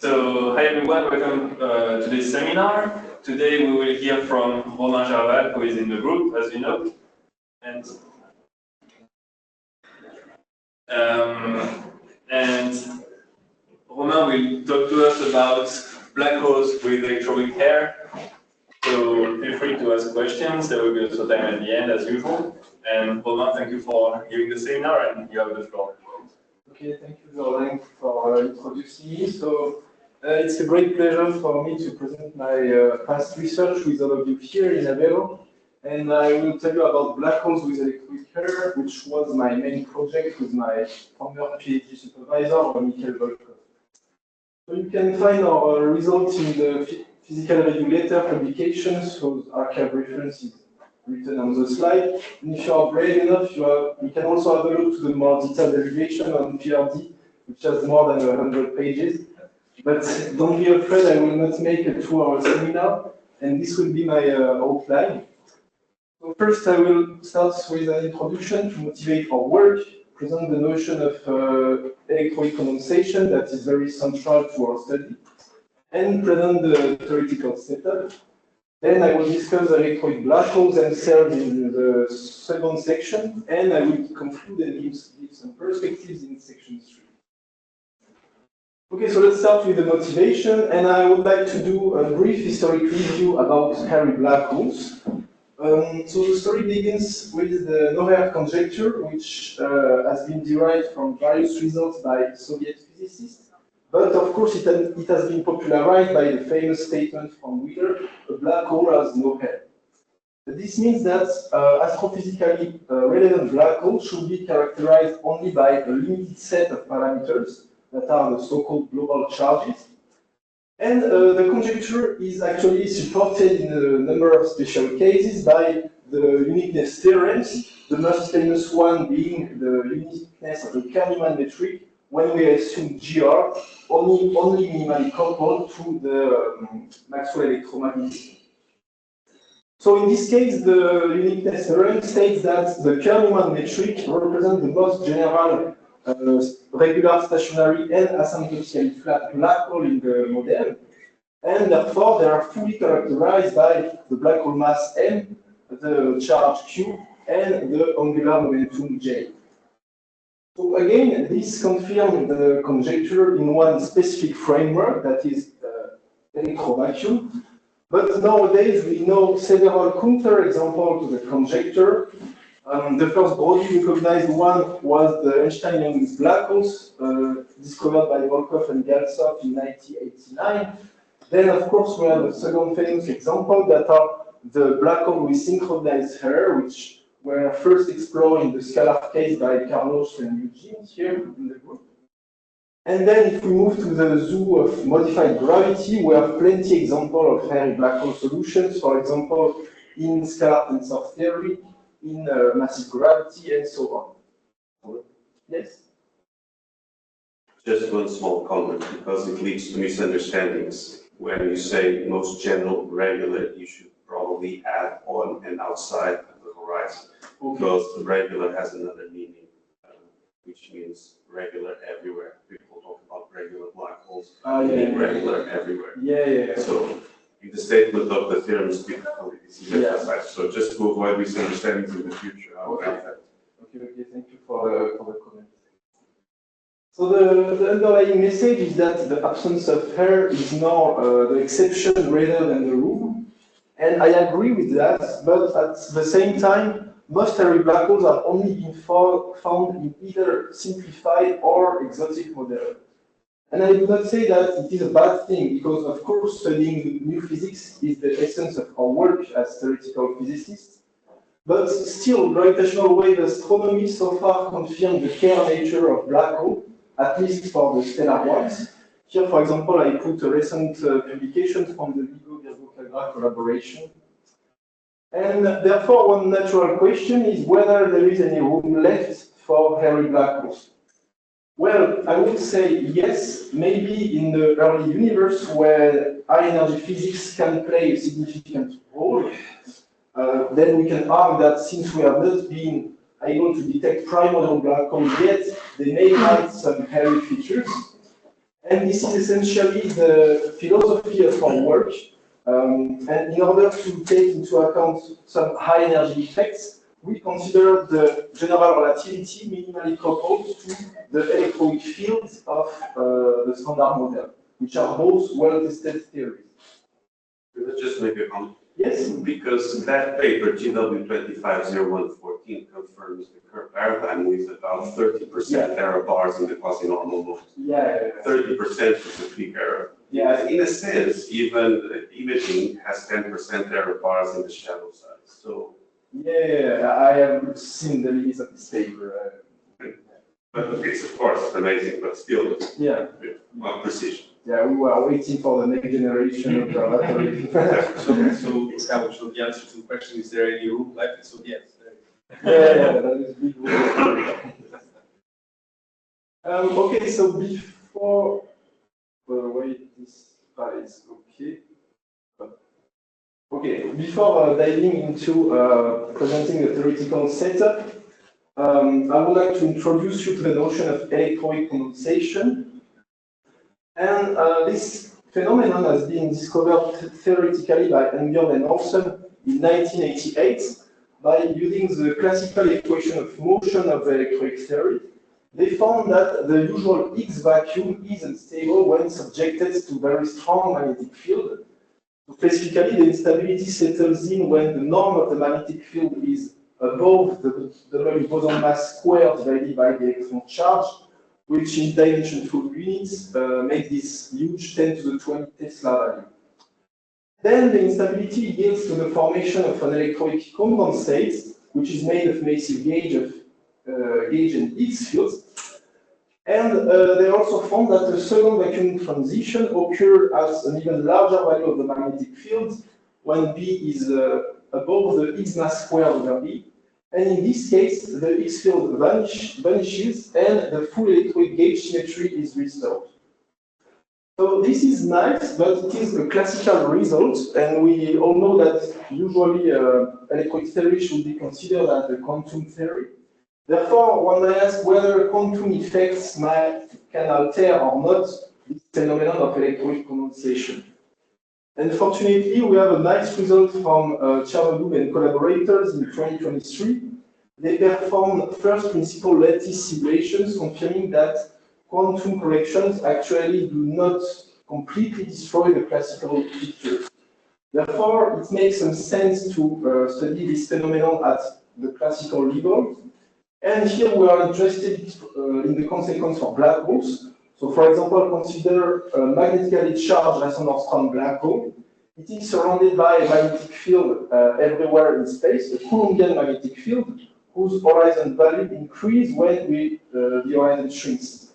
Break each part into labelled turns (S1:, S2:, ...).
S1: So, hi everyone, welcome to this seminar. Today we will hear from Romain Gervalle, who is in the group, as you know. And Romain will talk to us about black holes with electroweak hair. So feel free to ask questions. There will be also time at the end, as usual. And Romain, thank you for giving the seminar, and you have the floor.
S2: Okay, thank you, Romain, for introducing me. So it's a great pleasure for me to present my past research with all of you here in Aveiro. And I will tell you about black holes with electroweak hair, which was my main project with my former PhD supervisor, Romain Gervalle. So you can find our results in the physical regulator publications, whose archive reference is written on the slide. And if you are brave enough, you can also have a look to the more detailed derivation on PRD, which has more than 100 pages. But don't be afraid, I will not make a 2-hour seminar, and this will be my outline. So first, I will start with an introduction to motivate our work, present the notion of electroweak condensation that is very central to our study, and present the theoretical setup. Then I will discuss the electroweak black holes themselves in the second section, and I will conclude and give some perspectives in section 3. Okay, so let's start with the motivation, and I would like to do a brief historic review about hairy black holes. So the story begins with the no-hair conjecture, which has been derived from various results by Soviet physicists. But of course, it has been popularized by the famous statement from Wheeler, a black hole has no hair. This means that astrophysically relevant black holes should be characterized only by a limited set of parameters that are the so-called global charges. And the conjecture is actually supported in a number of special cases by the uniqueness theorems, the most famous one being the uniqueness of the Kahneman metric, when we assume GR only minimally coupled to the Maxwell electromagnetism. So in this case, the uniqueness theorem states that the Kahneman metric represents the most general regular, stationary, and asymptotically flat black hole in the model, and therefore they are fully characterized by the black hole mass m, the charge q, and the angular momentum j. So again, this confirms the conjecture in one specific framework, that is electrovacuum. But nowadays we know several counterexamples to the conjecture. The first broadly recognized one was the Einstein-Young's black holes, discovered by Volkov and Galtsov in 1989. Then, of course, we have the second famous example that are the black hole with synchronized hair, which were first explored in the scalar case by Carlos and Eugene here in the group. And then if we move to the zoo of modified gravity, we have plenty examples of hairy black hole solutions, for example, in scalar tensor theory, in massive gravity, and so on. Yes?
S3: Just one small comment, because it leads to misunderstandings. When you say most general regular, you should probably add on and outside of the horizon, because the regular has another meaning, which means regular everywhere. People talk about regular black holes, regular everywhere.
S2: Yeah.
S3: So in the statement of the theorems, typically this is emphasized. So just to avoid misunderstandings in the future, I would add that.
S2: Okay, thank you for the comment. So the underlying message is that the absence of hair is more the exception rather than the rule. And I agree with that, but at the same time, most hairy black holes are only being found in either simplified or exotic models. And I do not say that it is a bad thing, because of course studying new physics is the essence of our work as theoretical physicists. But still, gravitational wave astronomy so far confirms the clear nature of black hole, at least for the stellar ones. Here, for example, I put a recent publication from the LIGO-Virgo-Calgary collaboration. And therefore, one natural question is whether there is any room left for hairy black holes. Well, I would say yes, maybe in the early universe where high energy physics can play a significant role. Then we can argue that since we have not been able to detect primordial black holes yet, they may have some hairy features. And this is essentially the philosophy of our work. And in order to take into account some high energy effects, we consider the general relativity minimally coupled to the electroweak fields of the standard model, which are both well-tested theories.
S3: Let's just make a comment.
S2: Yes?
S3: Because that paper, GW250114, confirms the current paradigm with about 30% error bars in the quasi-normal mode. 30% is a big error.
S2: Yeah.
S3: In a sense, even imaging has 10% error bars in the shadow size. So.
S2: Yeah, I have seen the limits of this paper.
S3: But it's of course amazing, but still.
S2: Yeah.
S3: Well, precision.
S2: Yeah, we were waiting for the next generation of observatory.
S1: So establish the answer to the question: is there any room left? So yes.
S2: Yeah, that is big. Okay, so before wait, this is okay. Okay, before diving into presenting the theoretical setup, I would like to introduce you to the notion of electroweak condensation. And this phenomenon has been discovered theoretically by Enbjørn and Olsen in 1988 by using the classical equation of motion of the electroweak theory. They found that the usual X vacuum is unstable when subjected to very strong magnetic field. Specifically, the instability settles in when the norm of the magnetic field is above the W boson mass squared divided by the electron charge, which in dimensionful units makes this huge 10 to the 20 Tesla value. Then the instability yields to the formation of an electroweak condensate, which is made of massive gauge and X fields. And they also found that the second vacuum transition occurs at an even larger value of the magnetic field when B is above the X mass squared over B. And in this case, the X field vanishes and the full electroweak gauge symmetry is restored. So this is nice, but it is a classical result, and we all know that usually electroweak theory should be considered as a quantum theory. Therefore, one may ask whether quantum effects can alter or not this phenomenon of electroweak condensation. Unfortunately, we have a nice result from Chernobyl and collaborators in 2023. They performed first principle lattice simulations confirming that quantum corrections actually do not completely destroy the classical picture. Therefore, it makes some sense to study this phenomenon at the classical level. And here we are interested in the consequence for black holes. So, for example, consider a magnetically charged resonance-strong black hole. It is surrounded by a magnetic field everywhere in space, a Coulombian magnetic field, whose horizon value increases when the horizon shrinks.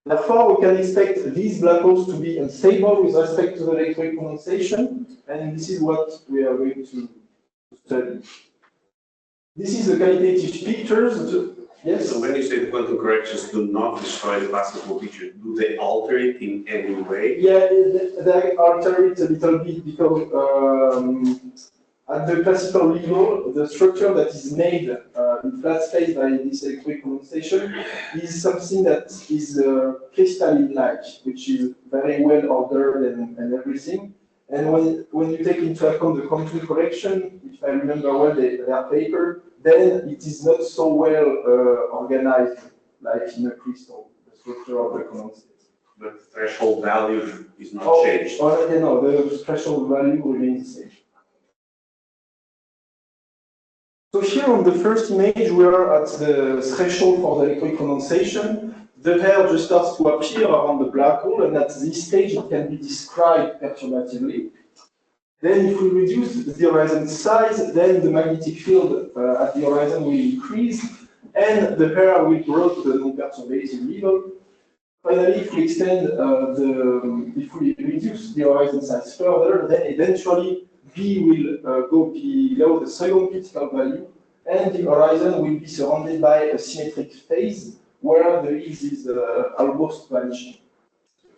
S2: Therefore, we can expect these black holes to be unstable with respect to the electroweak condensation, and this is what we are going to study. This is the qualitative pictures. Yes?
S3: So when you say the quantum corrections do not destroy the classical picture, do they alter it in any way?
S2: Yeah, they alter it a little bit because at the classical level, the structure that is made in flat space by this electroweak condensation is something that is crystalline-like, which is very well ordered and everything. And when you take into account the quantum correction, if I remember well their paper, then it is not so well organized like in a crystal, the structure of the condensate.
S3: The threshold value is not changed.
S2: Already no, the threshold value remains the same. So here on the first image, we are at the threshold for the electroweak condensation. The hair just starts to appear around the black hole, and at this stage it can be described perturbatively. Then if we reduce the horizon size, then the magnetic field at the horizon will increase, and the hair will grow to the non-perturbative level. Finally, if we if we reduce the horizon size further, then eventually B will go below the second critical value, and the horizon will be surrounded by a symmetric phase where the X is almost vanishing.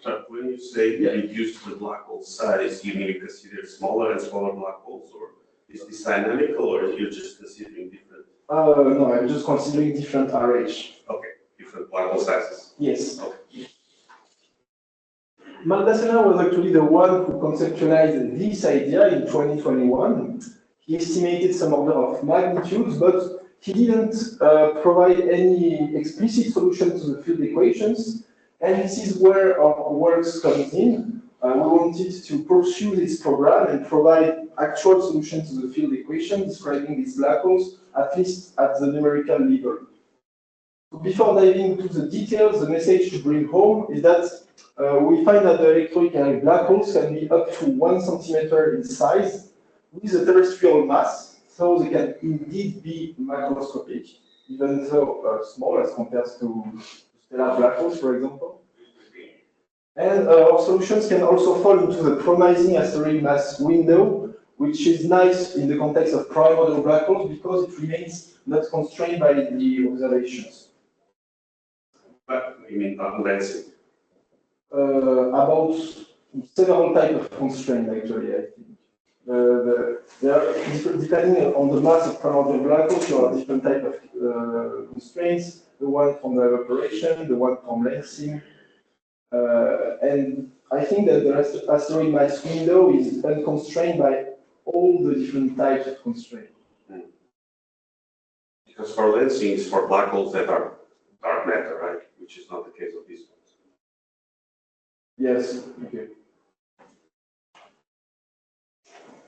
S3: So when you say reduce the black hole size, you mean you consider smaller and smaller black holes, or is this dynamical, or you're just considering different?
S2: No, I'm just considering different RH.
S3: Okay, different black hole sizes.
S2: Yes.
S3: Okay.
S2: Maldacena was actually the one who conceptualized this idea in 2021. He estimated some order of magnitudes, but he didn't provide any explicit solution to the field equations, and this is where our work comes in. We wanted to pursue this program and provide actual solutions to the field equation describing these black holes, at least at the numerical level. Before diving into the details, the message to bring home is that we find that the electrochemical black holes can be up to 1 centimeter in size with a terrestrial mass, so they can indeed be macroscopic, even though small as compared to stellar black holes, for example. And our solutions can also fall into the promising asteroid mass window, which is nice in the context of primordial black holes because it remains not constrained by the observations.
S3: But you mean lensing?
S2: About several types of constraints, actually, I think. Depending on the mass of primordial black holes, there are different types of constraints. The one from the evaporation, the one from lensing. And I think that the asteroid mass window is unconstrained by all the different types of constraints.
S3: Because for lensing, it's for black holes that are dark matter, right? Which is not the case of these ones.
S2: Yes, okay.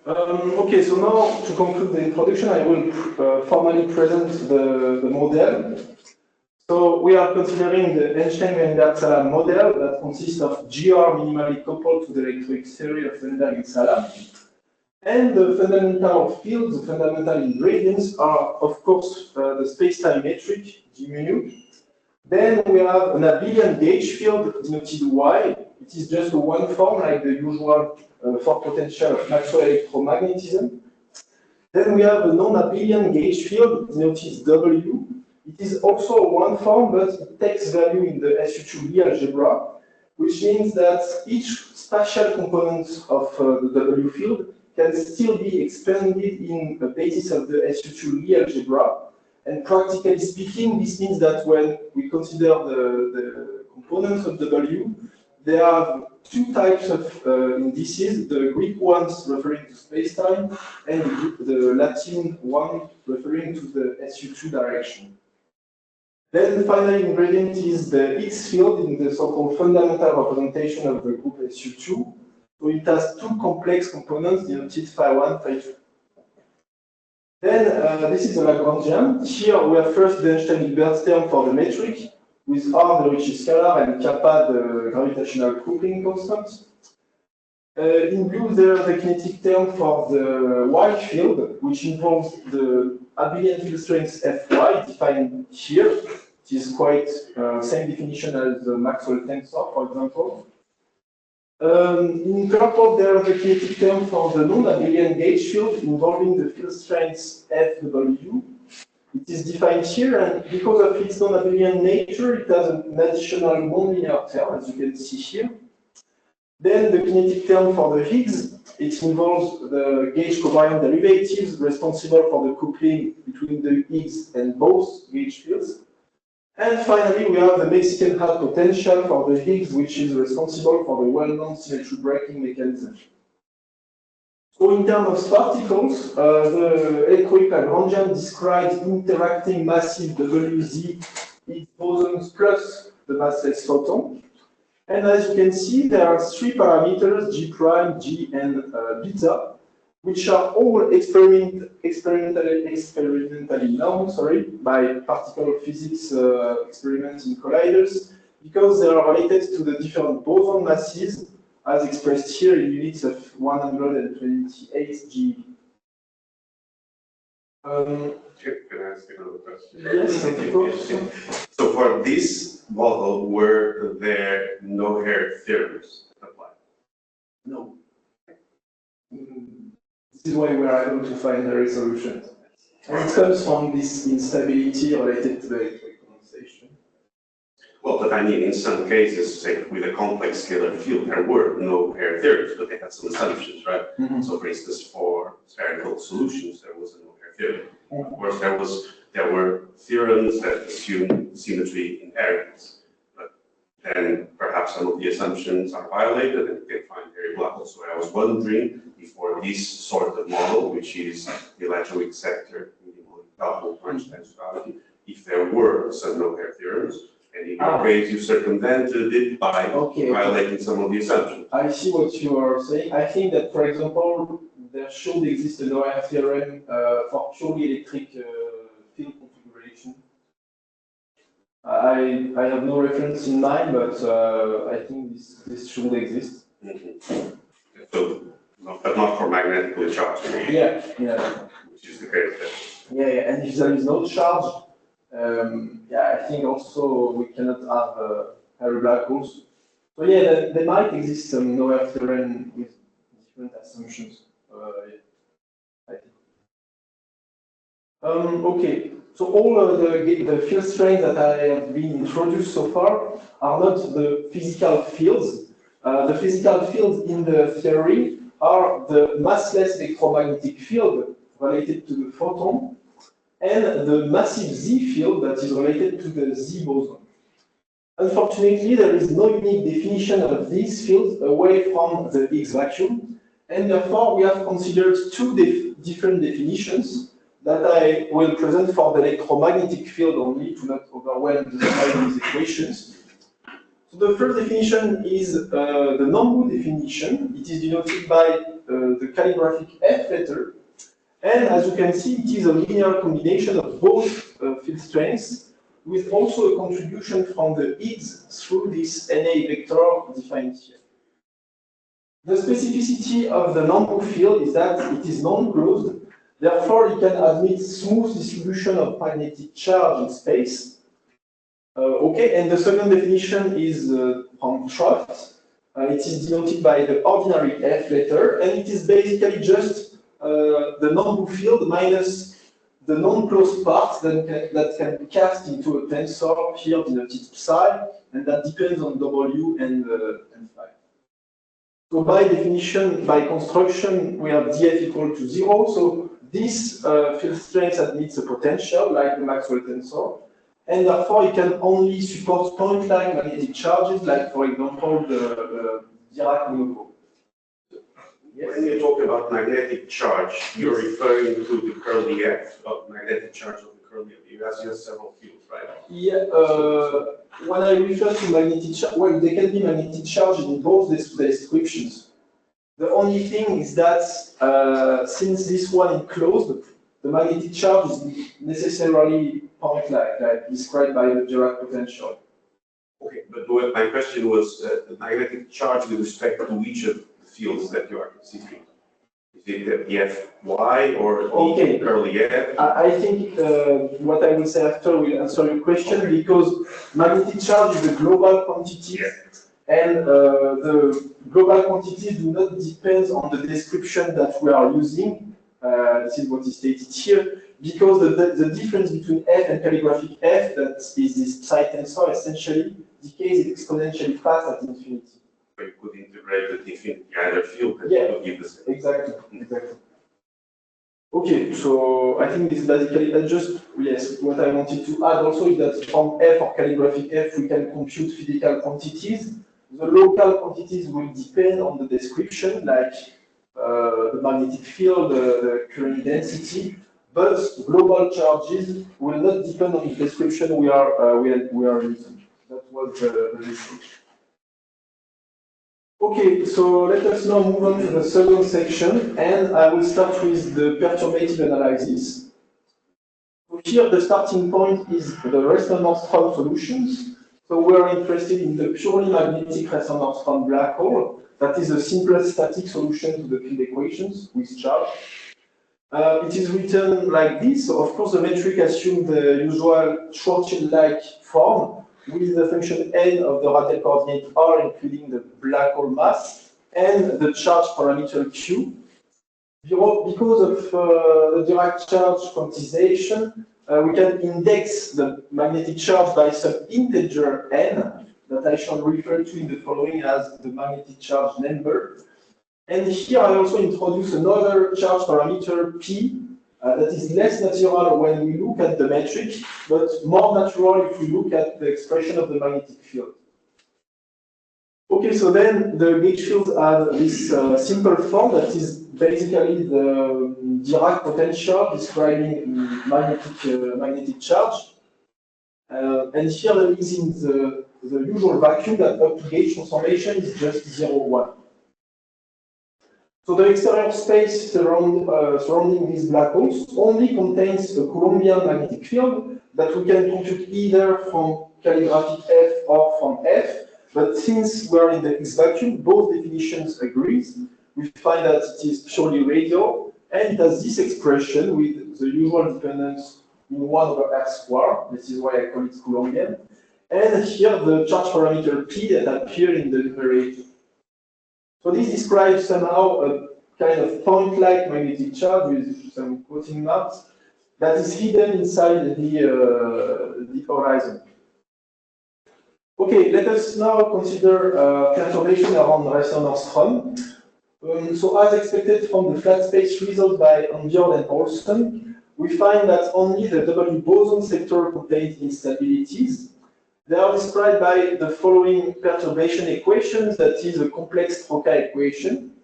S2: Okay, so now to conclude the introduction, I will formally present the model. So we are considering the Einstein-Weinberg-Salam model that consists of GR minimally coupled to the electric theory of Weinberg and Salam. And the fundamental fields, the fundamental ingredients are, of course, the space-time metric, G mu nu. Then we have an abelian gauge field denoted Y. It is just a one form, like the usual for potential of Maxwell electromagnetism. Then we have a non-abelian gauge field denoted W. It is also a one form, but it takes value in the SU2 Lie algebra, which means that each spatial component of the W field can still be expanded in the basis of the SU2 Lie algebra. And practically speaking, this means that when we consider the components of W, there are two types of indices, the Greek ones referring to spacetime and the Latin one referring to the SU2 direction. Then the final ingredient is the X field in the so-called fundamental representation of the group SU2. So it has two complex components denoted phi1, phi2. Then this is the Lagrangian. Here we have first the Einstein-Hilbert term for the metric, with R the Ricci scalar and kappa the gravitational coupling constant. In blue there is the kinetic term for the Y field, which involves the abelian field strength Fy defined here. It is quite same definition as the Maxwell tensor, for example. In purple, there is a kinetic term for the non-abelian gauge field involving the field strength Fw. It is defined here, and because of its non-abelian nature, it has an additional nonlinear term, as you can see here. Then the kinetic term for the Higgs, it involves the gauge covariant derivatives responsible for the coupling between the Higgs and both gauge fields. And finally, we have the Mexican hat potential for the Higgs, which is responsible for the well-known symmetry breaking mechanism. So in terms of particles, the electroweak Lagrangian describes interacting massive WZ Higgs bosons plus the massless photon. And as you can see, there are three parameters, G prime, G, and beta, which are all experimentally known, by particle physics experiments in colliders, because they are related to the different boson masses, as expressed here in units of 128 GeV.
S3: Can I ask another question?
S2: Yes, of course.
S3: So for this model, were there no hair theorems applied?
S2: No. This is why we are able to find the resolution. And it comes from this instability related to the electric condensation.
S3: Well, but I mean, in some cases, say with a complex scalar field, there were no hair theorems, but they had some assumptions, right? So, for instance, for spherical solutions, there was no hair theorem. Of course, there were theorems that assumed symmetry invariance, but then perhaps some of the assumptions are violated and you can find hairy black holes. So I was wondering before this sort of model, which is the electroweak sector minimally coupled to Einstein's gravity, if there were some no-hair theorems, and in your case you circumvented it by violating some of the assumptions.
S2: I see what you are saying. I think that, for example, there should exist a no-hair theorem for purely electric field configuration. I have no reference in mind, but I think this should exist.
S3: Mm-hmm. So, but not for magnetically charged.
S2: Yeah.
S3: Which is the case.
S2: Yeah, and if there is no charge, I think also we cannot have hairy black holes. So yeah, there might exist some no-hair theorem with different assumptions. I think. Okay, so all the field strengths that I have been introduced so far are not the physical fields. The physical fields in the theory are the massless electromagnetic field related to the photon and the massive Z field that is related to the Z boson. Unfortunately, there is no unique definition of these fields away from the Higgs vacuum, and therefore we have considered two different definitions that I will present for the electromagnetic field only to not overwhelm the slide with these equations. So the first definition is the Nambu definition. It is denoted by the calligraphic F letter. And as you can see, it is a linear combination of both field strengths, with also a contribution from the Higgs through this NA vector defined here. The specificity of the Nambu field is that it is non-closed, therefore it can admit smooth distribution of magnetic charge in space. And the second definition is from Troft. It is denoted by the ordinary F letter, and it is basically just the Nambu field minus the non-closed part that can be cast into a tensor here denoted psi, and that depends on W and phi. So by definition, by construction, we have dF equal to 0. So this field strength admits a potential like the Maxwell tensor, and therefore it can only support point-like magnetic charges, like for example the Dirac monopole.
S3: Yes. When you talk about magnetic charge, you're referring to the curly F of magnetic charge of the curly F. You have several fields, right?
S2: Yeah. When I refer to magnetic charge, well, there can be magnetic charge in both these descriptions. The only thing is that since this one is closed, the magnetic charge is necessarily point-like, like described by the Dirac potential.
S3: Okay, but my question was the magnetic charge with respect to which of the fields that you are considering? Is it the Fy or the curly F?
S2: I think what I will say after will answer your question, because magnetic charge is a global quantity, and the global quantities do not depend on the description that we are using. This is what is stated here, because the difference between F and calligraphic F, that is this psi tensor, essentially decays exponentially fast at infinity.
S3: So you could integrate the infinity either field and it would give the same.
S2: Exactly. Okay, so I think this is basically what I wanted to add also is that from F or calligraphic F we can compute physical quantities. The local quantities will depend on the description, like the magnetic field, the current density, but global charges will not depend on the description we are using. That was the message. Okay, so let us now move on to the second section, and I will start with the perturbative analysis. So here the starting point is the resonance-bound solutions. So we are interested in the purely magnetic resonance-bound black hole. That is the simplest static solution to the field equations with charge. It is written like this. So of course the metric assumes the usual Schwarzschild-like form with the function n of the radial coordinate r, including the black hole mass, and the charge parameter q. Because of the Dirac charge quantization, we can index the magnetic charge by some integer n that I shall refer to in the following as the magnetic charge number. And here I also introduce another charge parameter p that is less natural when we look at the metric, but more natural if we look at the expression of the magnetic field. Okay, so then the gauge fields have this simple form that is basically the Dirac potential describing magnetic charge. And here there is in the usual vacuum that up to gauge transformation is just 0, 1. So the exterior space surrounding these black holes only contains a Coulombian magnetic field that we can compute either from calligraphic F or from F. But since we're in the X vacuum, both definitions agree. We find that it is purely radial, and it has this expression with the usual dependence in 1 over R squared. This is why I call it Coulombian. And here the charge parameter P that appear in the numerator. So this describes somehow a kind of point-like magnetic charge with some quoting marks that is hidden inside the horizon. Okay, let us now consider perturbation around resonance run. So as expected from the flat space result by Ambjord and Olson, we find that only the W boson sector contains instabilities. They are described by the following perturbation equations, that is a complex Troca equation.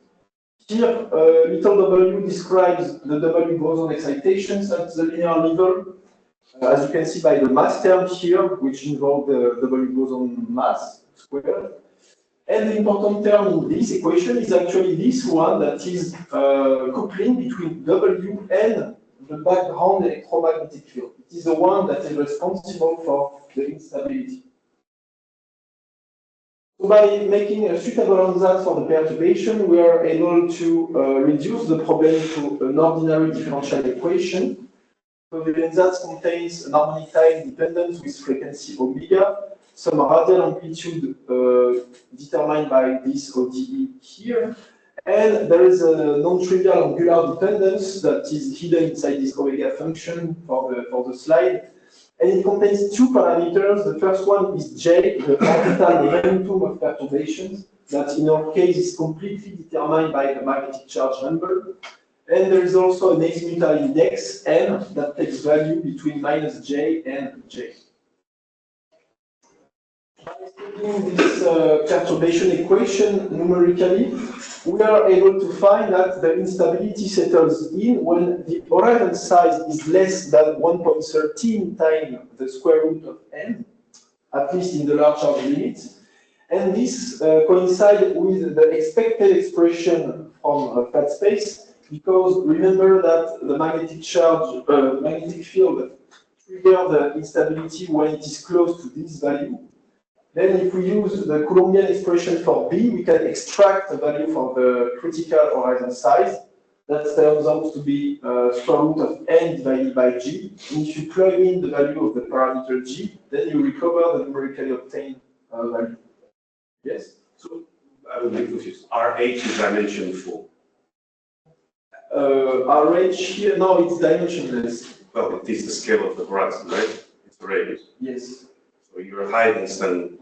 S2: Here, little w describes the W boson excitations at the linear level, as you can see by the mass term here, which involves the W boson mass squared. And the important term in this equation is actually this one, that is coupling between W and the background electromagnetic field. It is the one that is responsible for the instability. So by making a suitable ansatz for the perturbation, we are able to reduce the problem to an ordinary differential equation. So the ansatz contains an harmonic time dependence with frequency omega, some radial amplitude determined by this ODE here, and there is a non-trivial angular dependence that is hidden inside this omega function for the slide. And it contains two parameters. The first one is J, the orbital momentum of perturbations, that in our case is completely determined by the magnetic charge number. And there is also an azimuthal index, N, that takes value between minus J and J. By studying this perturbation equation numerically, we are able to find that the instability settles in when the horizon size is less than 1.13 times the square root of n, at least in the large charge limit. And this coincides with the expected expression from flat space, because remember that the magnetic charge, magnetic field triggers the instability when it is close to this value. Then if we use the Coulombian expression for B, we can extract the value for the critical horizon size. That turns out to be square root of n divided by g. And if you plug in the value of the parameter g, then you recover the numerically obtained value. Yes?
S3: So I would be confused. RH is dimensionful.
S2: RH here, no, it's dimensionless.
S3: Well, it is the scale of the horizon, right? It's the radius.
S2: Yes.
S3: So you're hiding some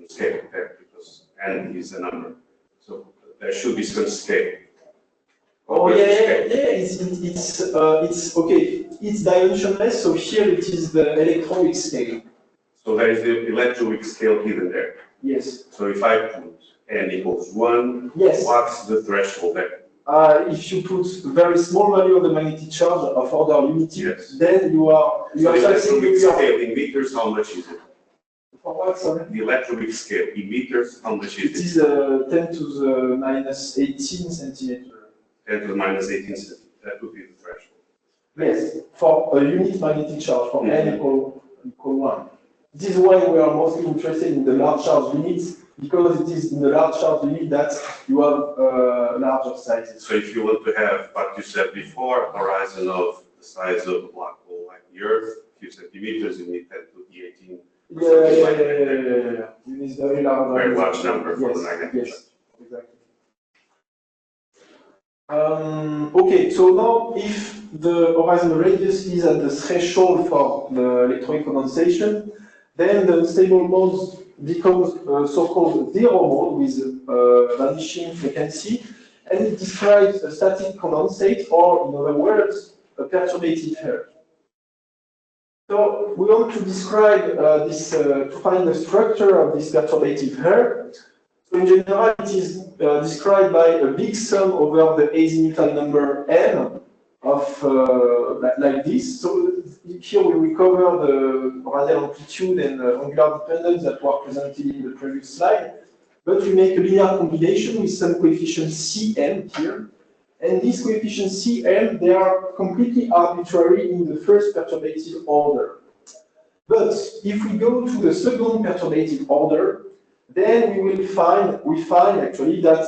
S3: scale there because n is a number. So there should be some scale.
S2: Oh yeah, it's okay. It's dimensionless, so here it is the electroweak scale.
S3: So there is the electroweak scale hidden there.
S2: Yes.
S3: So if I put n equals 1,
S2: yes,
S3: what's the threshold there?
S2: If you put very small value of the magnetic charge of order unity,
S3: yes,
S2: then you are
S3: electroweak scale in meters. How much is it?
S2: For what, sorry?
S3: The electroweak scale in meters. How much is it?
S2: It is 10 to the minus 18 centimeter.
S3: 10 to the minus 18 centimeters. That would be the threshold.
S2: Yes, for a unit magnetic charge, for n equal 1. This is why we are mostly interested in the large charge limits, because it is in the large charge limit that you have larger sizes.
S3: So if you want to have what you said before, a horizon of the size of a black hole like the Earth, a few centimeters, you need 10 to the 18.
S2: Yeah. You need very large.
S3: Very large number for the magnetic charge.
S2: Yes, exactly. Okay, so now if the horizon radius is at the threshold for the electronic condensation, then the unstable mode becomes so-called zero mode with vanishing frequency, and it describes a static condensate, or in other words, a perturbative hair. So we want to describe to find the structure of this perturbative hair. So in general, it is described by a big sum over the azimuthal number n of like this. So here we recover the radial amplitude and angular dependence that were presented in the previous slide. But we make a linear combination with some coefficient Cm here. And these coefficients Cm, they are completely arbitrary in the first perturbative order. But if we go to the second perturbative order, then we find actually that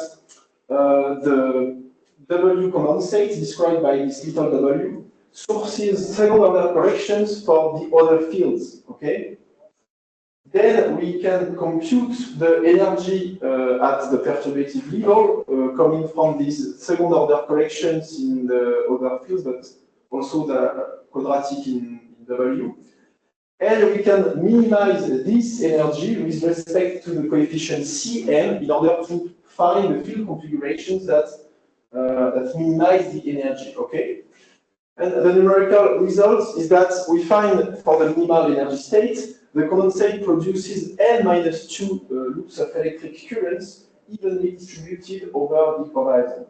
S2: the W condensate described by this little w sources second order corrections for the other fields. Okay. Then we can compute the energy at the perturbative level coming from these second order corrections in the other fields, but also the quadratic in W. And we can minimize this energy with respect to the coefficient Cm in order to find the field configurations that minimize the energy. Okay. And the numerical result is that we find for the minimal energy state, the condensate produces n-2 loops of electric currents evenly distributed over the horizon.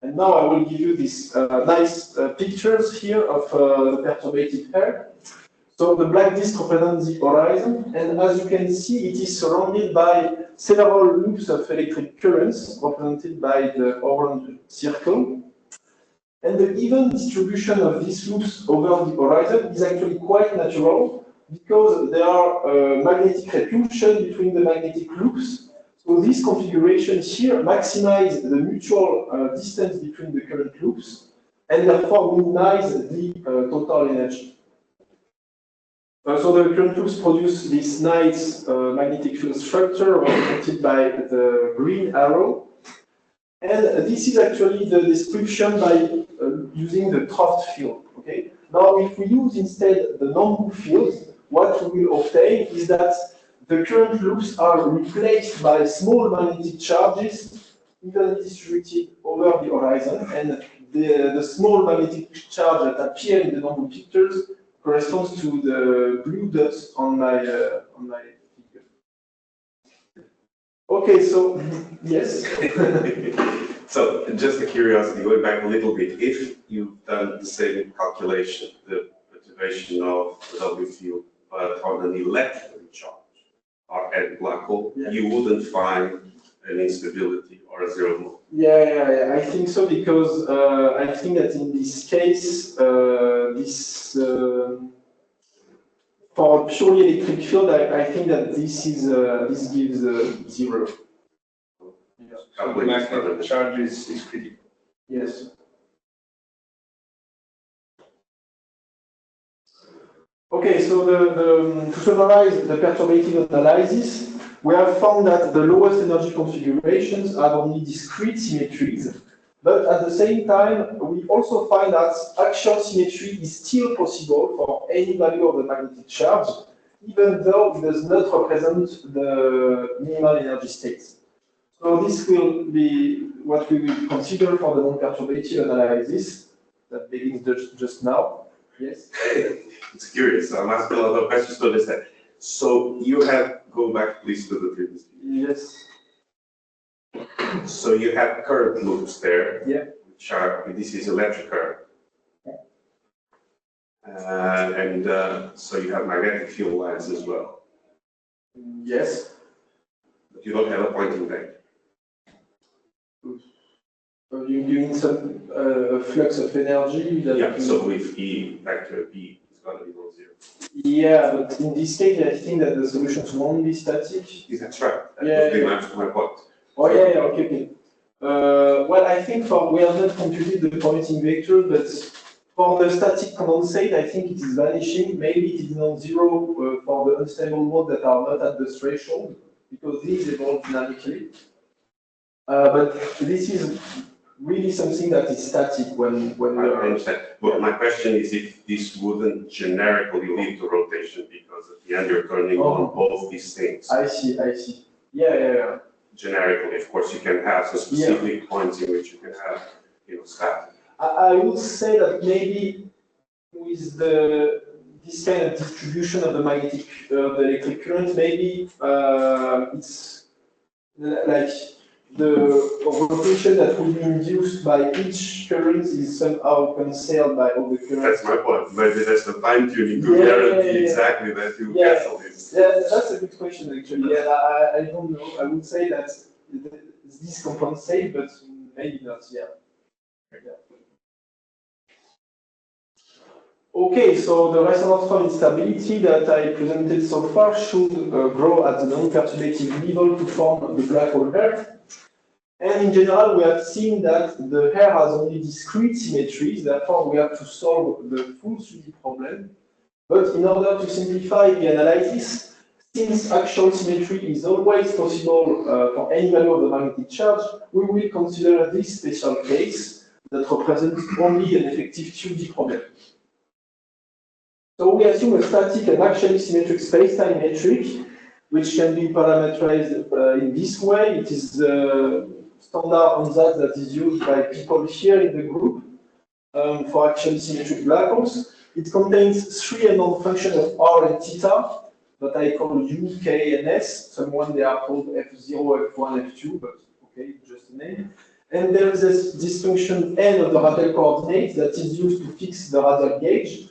S2: And now I will give you these nice pictures here of the perturbative air. So the black disk represents the horizon, and as you can see, it is surrounded by several loops of electric currents represented by the orange circle. And the even distribution of these loops over the horizon is actually quite natural because there are magnetic repulsion between the magnetic loops. So these configurations here maximize the mutual distance between the current loops and therefore minimize the total energy. So the current loops produce this nice magnetic field structure represented by the green arrow. And this is actually the description by using the trough field. Okay. Now, if we use instead the non-book fields, what we will obtain is that the current loops are replaced by small magnetic charges evenly distributed over the horizon, and the small magnetic charge that appear in the non-book pictures corresponds to the blue dots on my figure. Okay, so yes.
S3: So, just a curiosity, going back a little bit, if you've done the same calculation, the perturbation of the W field, but on an electrically charged or at black hole, you wouldn't find an instability or a zero mode.
S2: Yeah, I think so, because I think that in this case, for a purely electric field, I think that this gives zero.
S4: So the magnetic charge is critical.
S2: Yes. Okay, so to summarize the perturbative analysis, we have found that the lowest energy configurations have only discrete symmetries, but at the same time, we also find that axial symmetry is still possible for any value of the magnetic charge, even though it does not represent the minimal energy states. So this will be what we will consider for the non-perturbative analysis that begins just now. Yes?
S3: It's curious, I'm asking a lot of questions to understand. So you have, go back please to the previous video.
S2: Yes.
S3: So you have current loops there,
S2: Yeah.
S3: which are, this is electric current. So you have magnetic field lines as well.
S2: Yes.
S3: But you don't have a pointing vector.
S2: You mean some flux of energy? That
S3: So if E vector B is going to be non-zero.
S2: Yeah, but in this case, I think that the solutions won't be static.
S3: Is that right? That
S2: Yeah,
S3: would be
S2: yeah.
S3: my point.
S2: Oh, yeah, okay. Well, I think we have not computed the Poynting vector, but for the static condensate, I think it is vanishing. Maybe it is non-zero for the unstable modes that are not at the threshold, because these evolve dynamically. But this is really something that is static when
S3: I understand. But my question is if this wouldn't generically lead to rotation, because at the end you're turning on both these things.
S2: I see. Yeah.
S3: Generically, of course, you can have some specific points in which you can have, static.
S2: I would say that maybe with this kind of distribution of the magnetic, the electric current, maybe like the rotation that will be induced by each current is somehow cancelled by all the currents.
S3: That's my point. Maybe that's the fine tuning to guarantee exactly that you cancel it.
S2: Yeah, that's a good question actually. Yeah, I don't know. I would say that this compensate, but maybe not. Yeah. Okay, so the resonance from instability that I presented so far should grow at the non-perturbative level to form the black hole hair. And in general, we have seen that the hair has only discrete symmetries, therefore we have to solve the full 3D problem. But in order to simplify the analysis, since actual symmetry is always possible for any value of the magnetic charge, we will consider this special case that represents only an effective 2D problem. So we assume a static and actually symmetric spacetime metric, which can be parameterized in this way. It is the standard ansatz that is used by people here in the group for actually symmetric black holes. It contains 3 unknown functions of R and theta that I call U, K, and S. Someone they are called F0, F1, F2, but okay, just a name. And there is this function N of the radial coordinate that is used to fix the radial gauge.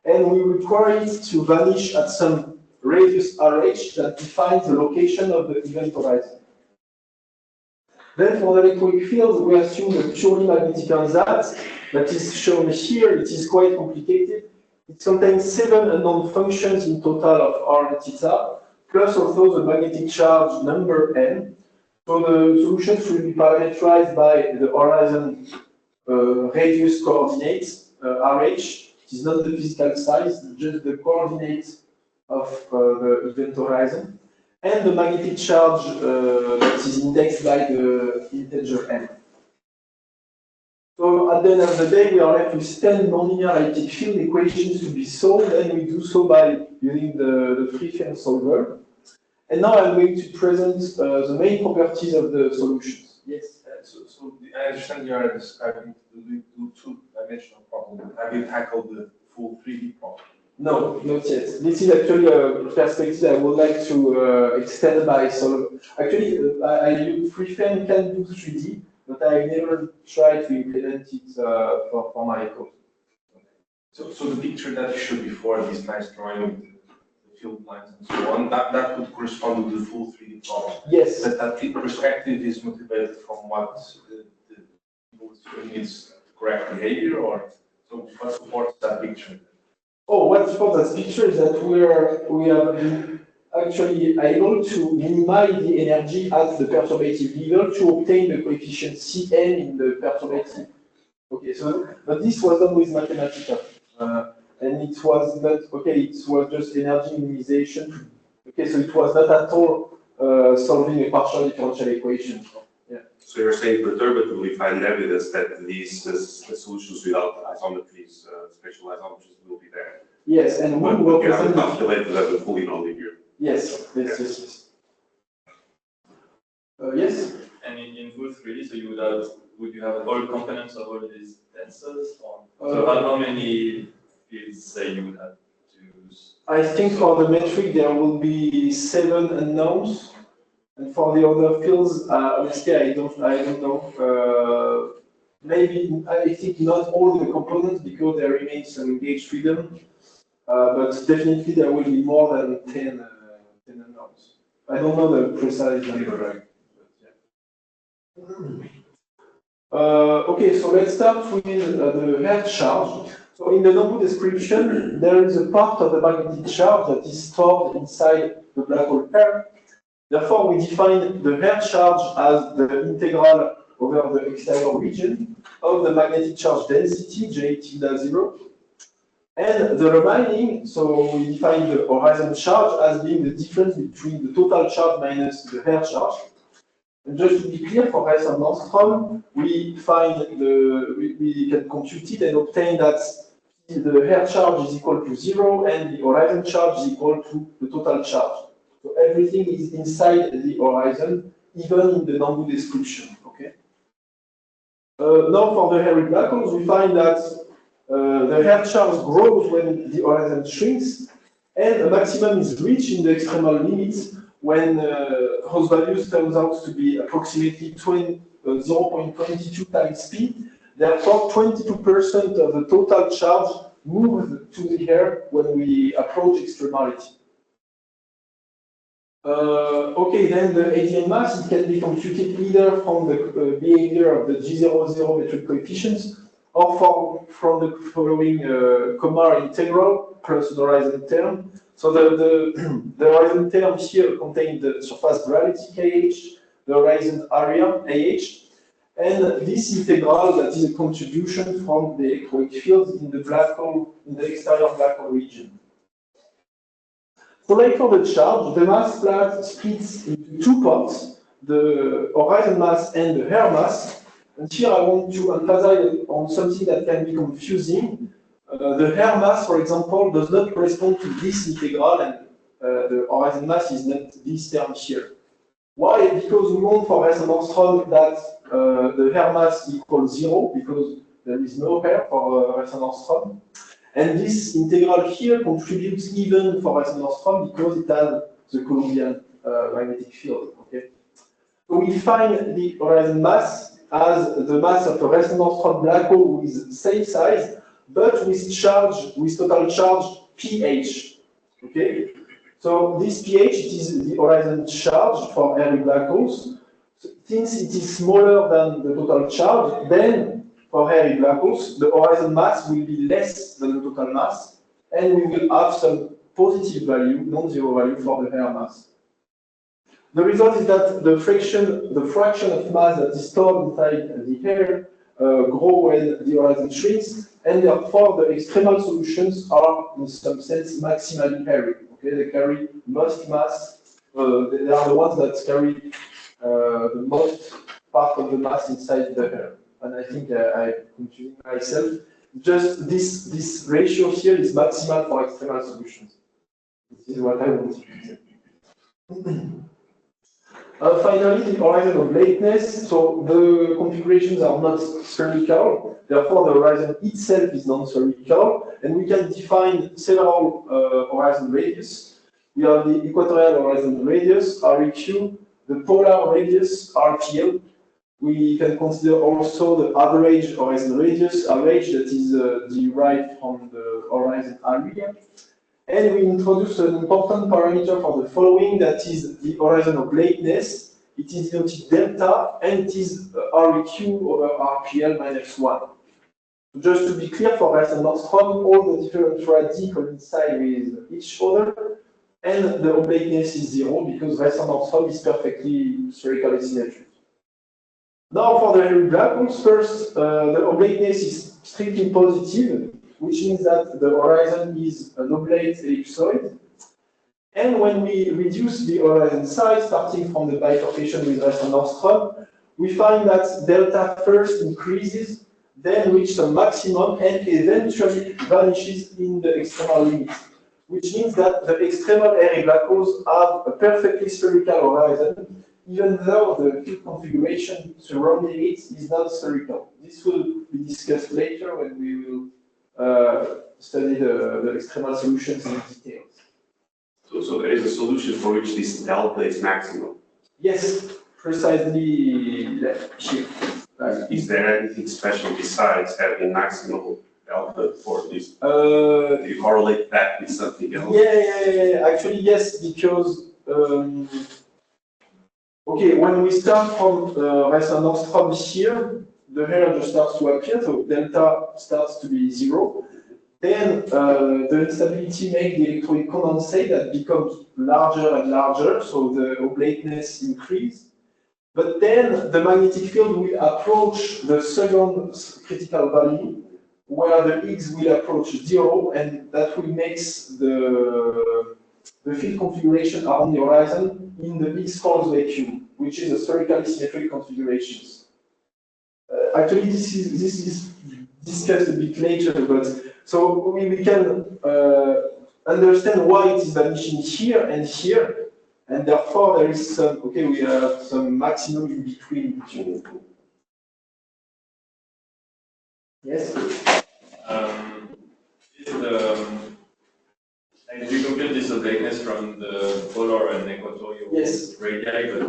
S2: And we require it to vanish at some radius RH that defines the location of the event horizon. Then for the electric field, we assume the purely magnetic ansatz that is shown here. It is quite complicated. It contains 7 unknown functions in total of R and theta, plus also the magnetic charge number N. So the solutions will be parameterized by the horizon radius coordinates, RH. It is not the physical size, just the coordinates of the event horizon, and the magnetic charge that is indexed by the integer n. So at the end of the day, we are left with 10 nonlinear elliptic field equations to be solved, and we do so by using the free-form solver. And now I'm going to present the main properties of the solutions. Yes.
S4: So I understand you are describing the two-dimensional problem. Have you tackled the full 3D problem?
S2: No, not yet. This is actually a perspective I would like to extend by solve. Actually, FreeFan can do 3D, but I never tried to implement it for my code.
S4: So the picture that you showed before, this nice drawing with the field lines and so on, that would correspond to the full 3D problem.
S2: Yes.
S4: That perspective is motivated from what the people is correct behavior, or so what supports that picture?
S2: Oh, what supports that picture is that we are actually able to minimize the energy at the perturbative level to obtain the coefficient Cn in the perturbative. Okay, so but this was done with Mathematica, and it was not okay. It was just energy minimization. Okay, so it was not at all solving a partial differential equation. Yeah.
S3: So you're saying perturbatively find evidence that these solutions without isometries, spatial isometries, will be there.
S2: Yes, and we
S3: will present calculated as a fully nonlinear.
S2: Yes, yes. Yes.
S1: And in full 3D, so would you have all components of all these tensors? So how many fields say you would have to use?
S2: I think for the metric there will be 7 unknowns, and for the other fields, honestly, I don't know. Maybe I think not all the components because there remains some gauge freedom, but definitely there will be more than 10 unknowns. I don't know the precise number. Okay, so let's start with the hair charge. So in the Nombu description, there is a part of the magnetic charge that is stored inside the black hole hair. Therefore, we define the hair charge as the integral over the exterior region of the magnetic charge density, J tilde 0. And the remaining, so we define the horizon charge as being the difference between the total charge minus the hair charge. And just to be clear, for resonance from, we can compute it and obtain that the hair charge is equal to 0 and the horizon charge is equal to the total charge. So everything is inside the horizon, even in the Nombu description. Okay. Now for the hairy black holes, we find that the hair charge grows when the horizon shrinks, and a maximum is reached in the extremal limits when those values turns out to be approximately 0.22 times p, therefore 22% of the total charge moves to the air when we approach extremality. Okay, then the ADN mass, it can be computed either from the behavior of the G00 metric coefficients or from the following Komar integral plus the horizon term. So the horizon term here contains the surface gravity kh, the horizon area ah, and this integral that is a contribution from the electroweak field in the black hole, in the exterior black hole region. So like for the charge, the mass splits into two parts, the horizon mass and the air mass. And here I want to emphasize on something that can be confusing. The air mass, for example, does not correspond to this integral, and the horizon mass is not this term here. Why? Because we want for resonance that the air mass equals 0, because there is no air for resonance drum. And this integral here contributes even for resonance drum because it has the Colombian magnetic field. Okay? So we define the horizon mass as the mass of a resonance drum black hole with same size, but with charge, with total charge pH. Okay? So this pH, it is the horizon charge for every black holes. Since it is smaller than the total charge, then for hairy black holes, the horizon mass will be less than the total mass, and we will have some positive value, non-zero value for the air mass. The result is that the fraction of mass that is stored inside the air grow when the horizon shrinks, and therefore the extremal solutions are, in some sense, maximally hairy. Okay, they carry most mass. They are the ones that carry the most part of the mass inside the air. And I think I'm confusing myself. Just this ratio here is maximal for extremal solutions. This is what I want to say. Finally, the horizon of lateness. So the configurations are not spherical. Therefore, the horizon itself is non-spherical, and we can define several horizon radius. We have the equatorial horizon radius, REQ, the polar radius, RPL. We can consider also the average horizon radius, RH, that is derived from the horizon area. And we introduce an important parameter for the following, that is the horizon of lateness. It is denoted delta, and it is REQ over RPL minus 1. Just to be clear, for resonance drum, all the different radii coincide with each other, and the oblateness is 0 because resonance drum is perfectly spherically symmetric. Now for the hairy black holes, first, the oblateness is strictly positive, which means that the horizon is an oblate ellipsoid. And when we reduce the horizon size, starting from the bifurcation with resonance drum, we find that delta first increases, then reaches a maximum, and eventually vanishes in the extremal limit, which means that the extremal hairy black holes have a perfectly spherical horizon, even though the field configuration surrounding it is not spherical. This will be discussed later when we will study the extremal solutions in detail.
S3: So there is a solution for which this delta is maximum?
S2: Yes, precisely here.
S3: Is there anything special besides having maximal delta for this? Do you correlate that with something else?
S2: Yeah. Actually, yes, because okay, when we start from resonance drum here, the hair just starts to appear, so delta starts to be 0. Then the instability makes the electron condensate that becomes larger and larger, so the oblateness increases. But then the magnetic field will approach the second critical value, where the Higgs will approach 0, and that will make the field configuration around the horizon in the Higgs-Falls vacuum, which is a spherically symmetric configuration. Actually, this is discussed a bit later, but so we can understand why it is vanishing here and here, and therefore there is some, okay, we have some maximum in between. Yes?
S1: Like, do you get this obliqueness from the polar and equatorial radii, but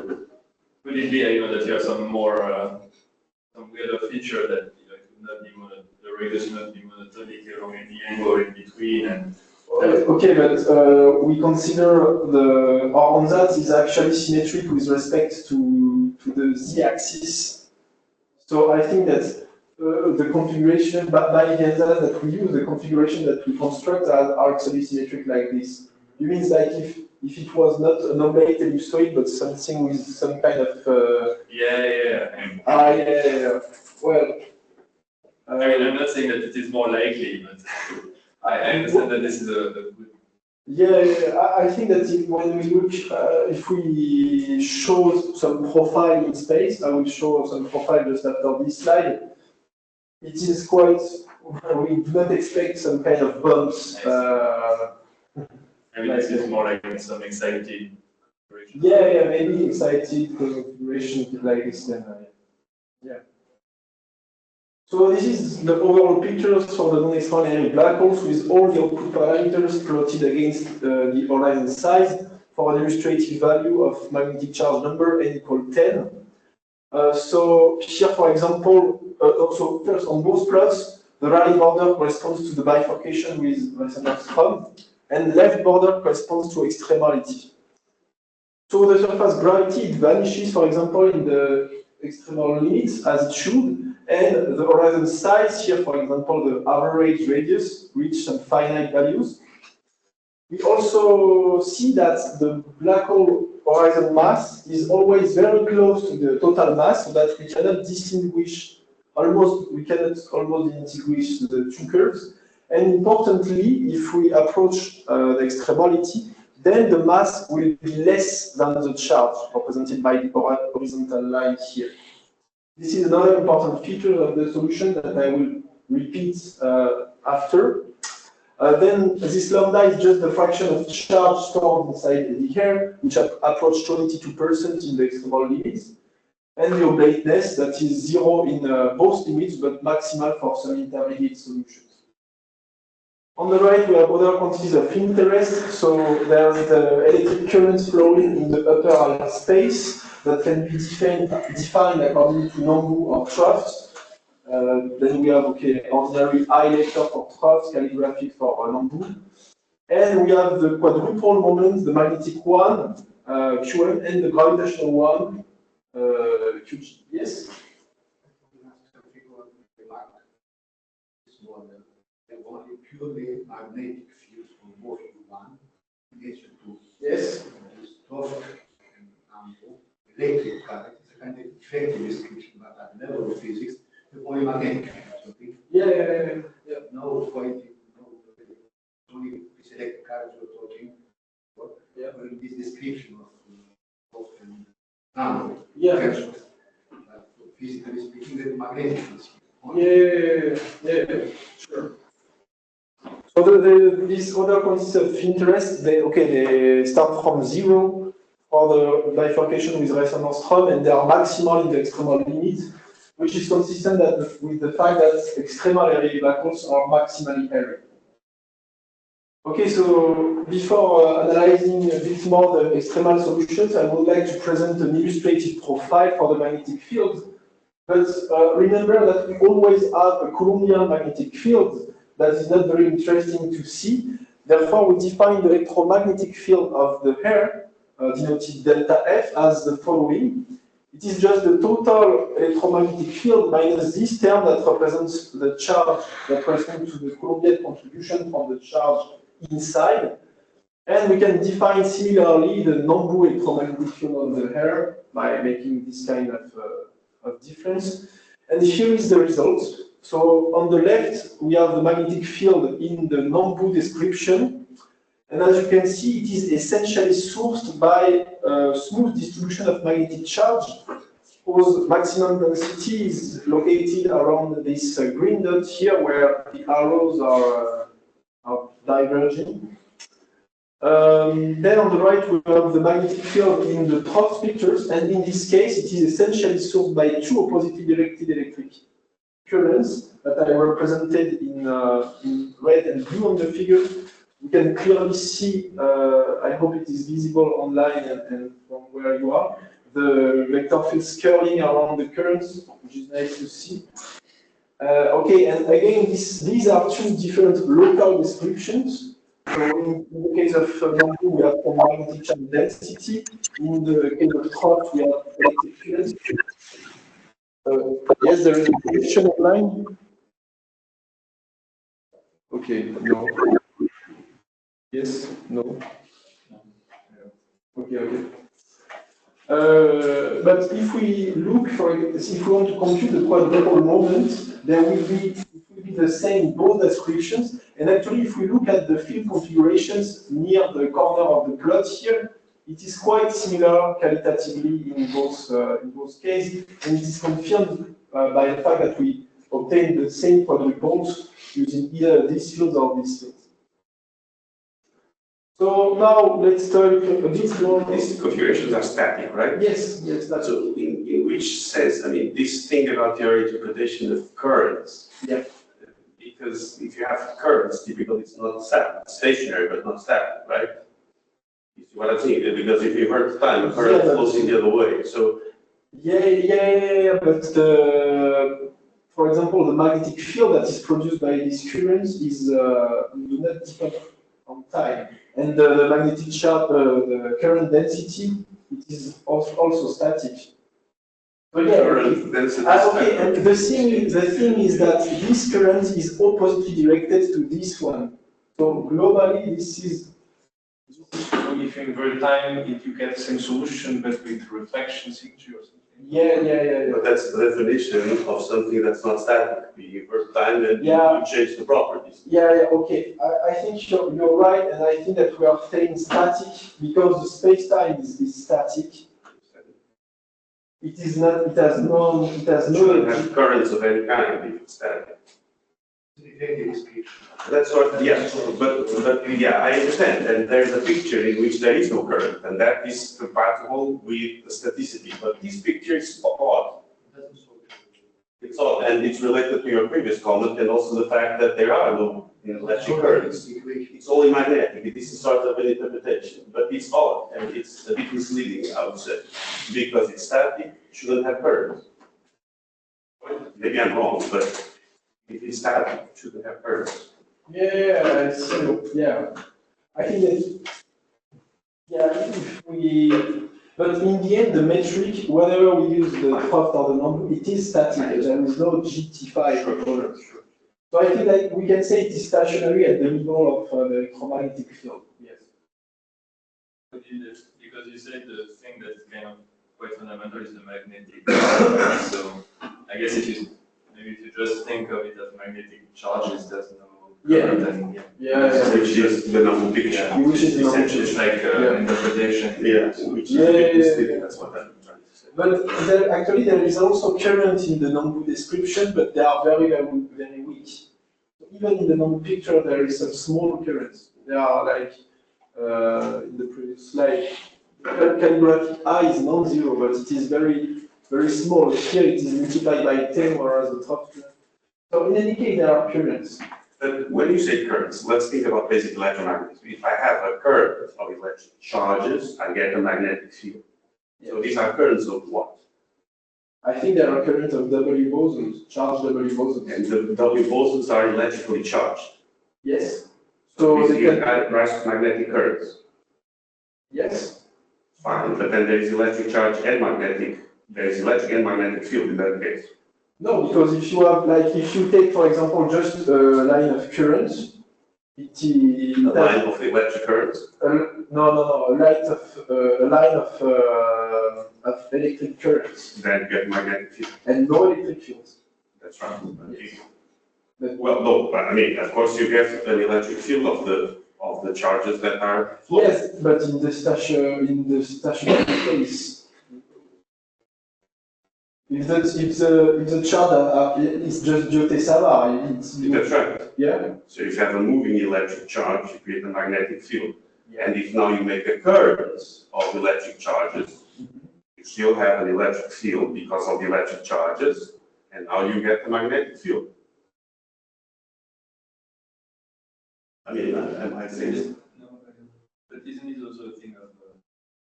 S1: could it be, that you have some more, some weirder feature that it would not be the radius would not be monotonic along any angle in between, and
S2: okay, but we consider on that is actually symmetric with respect to the z-axis. So I think that the configuration by the answer that we use, the configuration that we construct are actually symmetric like this. It means like if it was not an oblate ellipsoid but something with some kind of well.
S1: I mean, I'm not saying that it is more likely, but I understand that this is a good.
S2: I think that when we look, if we show some profile in space, I will show some profile just after this slide. It is quite, we do not expect some kind of bumps.
S1: I mean, this is more like some excited configuration.
S2: Maybe excited configuration like this then. So this is the overall pictures for the non-extraordinary black holes with all the output parameters plotted against the horizon size for an illustrative value of magnetic charge number n equal 10. So here, for example, also first on both plots, the right border corresponds to the bifurcation with resonance from, and left border corresponds to extremality. So the surface gravity, it vanishes, for example, in the extremal limits as it should. And the horizon size here, for example, the average radius reach some finite values. We also see that the black hole horizon mass is always very close to the total mass, so that we cannot distinguish we cannot almost distinguish the two curves. And importantly, if we approach the extremality, then the mass will be less than the charge represented by the horizontal line here. This is another important feature of the solution that I will repeat after. Then this lambda is just the fraction of charge stored inside the hair, which approach 22% in the extremal limits. And the oblateness, that is 0 in both limits, but maximal for some intermediate solutions. On the right, we have other quantities of interest. So there's the electric currents flowing in the upper Alpha space that can be defined according to Nambu or troughs. Then we have ordinary I lecture for troughs, calligraphic for Nambu. And we have the quadrupole moments, the magnetic one, QM, and the gravitational one, QG. Yes?
S5: Only purely magnetic fields from both one relation to
S2: yes.
S5: Trough and Nambu. Electric current is a kind of effective description, but at the level of physics, the only magnetic fields. No pointing, only this electric current we're talking about. Or this description of Trough and Nambu. Physically speaking, the magnetic fields.
S2: Sure. So these other quantities of interest, they start from 0 for the bifurcation with resonance from, and they are maximal in the extremal limit, which is consistent with the fact that extremal area black holes are maximally airy. Okay, so before analyzing a bit more the extremal solutions, I would like to present an illustrative profile for the magnetic field. But remember that we always have a Coulombian magnetic field that is not very interesting to see. Therefore, we define the electromagnetic field of the hair, denoted delta F, as the following. It is just the total electromagnetic field minus this term that represents the charge that corresponds to the Coulombian contribution from the charge inside. And we can define similarly the Nambu electromagnetic field of the hair by making this kind of difference. And here is the result. So on the left, we have the magnetic field in the Nambu description. And as you can see, it is essentially sourced by a smooth distribution of magnetic charge, whose maximum density is located around this green dot here, where the arrows are diverging. Then on the right, we have the magnetic field in the trough pictures, and in this case, it is essentially sourced by two oppositely directed electric currents that I represented in red and blue on the figure. we can clearly see, I hope it is visible online and from where you are, the vector fields curling around the currents, which is nice to see. Okay, and again, these are two different local descriptions. So in the case of Nambu, we have magnetic charge density. In the case of trough, we have electric fields. Yes, there is a question online. Okay, no. Yes, no. Okay, okay. But if we look for it, if we want to compute the quadrupole moment, then it will be the same both descriptions. And actually, if we look at the field configurations near the corner of the plot here, it is quite similar qualitatively in both cases, and it is confirmed by the fact that we obtain the same quadrupoles using either these fields or these fields. So now let's talk a bit more.
S3: These configurations are static, right?
S2: Yes, yes, that's
S3: So in which sense, I mean, this thing about your interpretation of currents.
S2: Yeah.
S3: Because if you have currents, typically it's not static, it's stationary but not static, right? You see what I'm saying? Because if you hurt time, a current flows in the other way. So
S2: yeah, but for example, the magnetic field that is produced by these currents is do not depend on time. And the magnetic charge, the current density, it is also static. But yeah, okay, and the thing is that this current is oppositely directed to this one. So globally, this is.
S4: So if you invert time, you get the same solution, but with reflection signature or something.
S2: Yeah.
S3: but that's the definition of something that's not static. You invert time and you change the properties.
S2: Yeah, okay. I think you're right, and I think that we are saying static because the space-time is static. It is not. It has no.
S3: It shouldn't have currents of any kind if it's static. That's what. Yes, but yeah, I understand. And there's a picture in which there is no current, and that is compatible with the staticity. But this picture is odd. It's odd, and it's related to your previous comment, and also the fact that there are no electric currents. It's only magnetic. This is sort of an interpretation, but it's odd, and it's a bit misleading, I would say, because it's static, it shouldn't have currents. Maybe I'm wrong, but if it's static, it shouldn't have currents.
S2: Yeah, so yeah, I think that if we. But in the end, the metric, whether we use the Croft or the number, it is static. There is no GT5 component. So I think that we can say it is stationary at the level of the electromagnetic field. Yes.
S1: Because you said the thing that's kind of quite fundamental is the magnetic charge. So I guess if you just think of it as magnetic charges, there's no current.
S3: Which is the number picture.
S2: Which is
S1: It's like interpretation.
S3: Yeah. Which is
S2: that's what I'm trying to say. But actually, there is also current in the Nambu description, but they are very weak. So even in the Nambu picture, there is some small currents. They are like in the previous slide. Calibrated I is non-zero, but it is very small. Here it is multiplied by 10, whereas the top. So in any case, there are currents.
S3: But when you say currents, let's think about basic electromagnetism. If I have a current of electric charges, I get a magnetic field. So these are currents of what?
S2: I think there are currents of W bosons, charged W bosons.
S3: And the W bosons are electrically charged.
S2: Yes. So they can
S3: rise magnetic currents.
S2: Yes.
S3: Fine, but then there is electric charge and magnetic. There is electric and magnetic field in that case.
S2: No, because if you have, if you take, for example, just a line of current,
S3: a line of electric current?
S2: No, a line of electric currents.
S3: Then you get magnetic field.
S2: And no electric fields.
S3: That's right.
S2: Yes.
S3: Well, no, I mean, of course, you get an electric field of the charges that are flowing.
S2: Yes, but in the stationary case. If the charge is just jeté ça va,
S3: That's right.
S2: Yeah.
S3: So if you have a moving electric charge, you create a magnetic field. Yeah. And if now you make a current of electric charges, you still have an electric field because of the electric charges, and now you get the magnetic field. I mean, I might say this.
S4: No, but isn't it also a thing of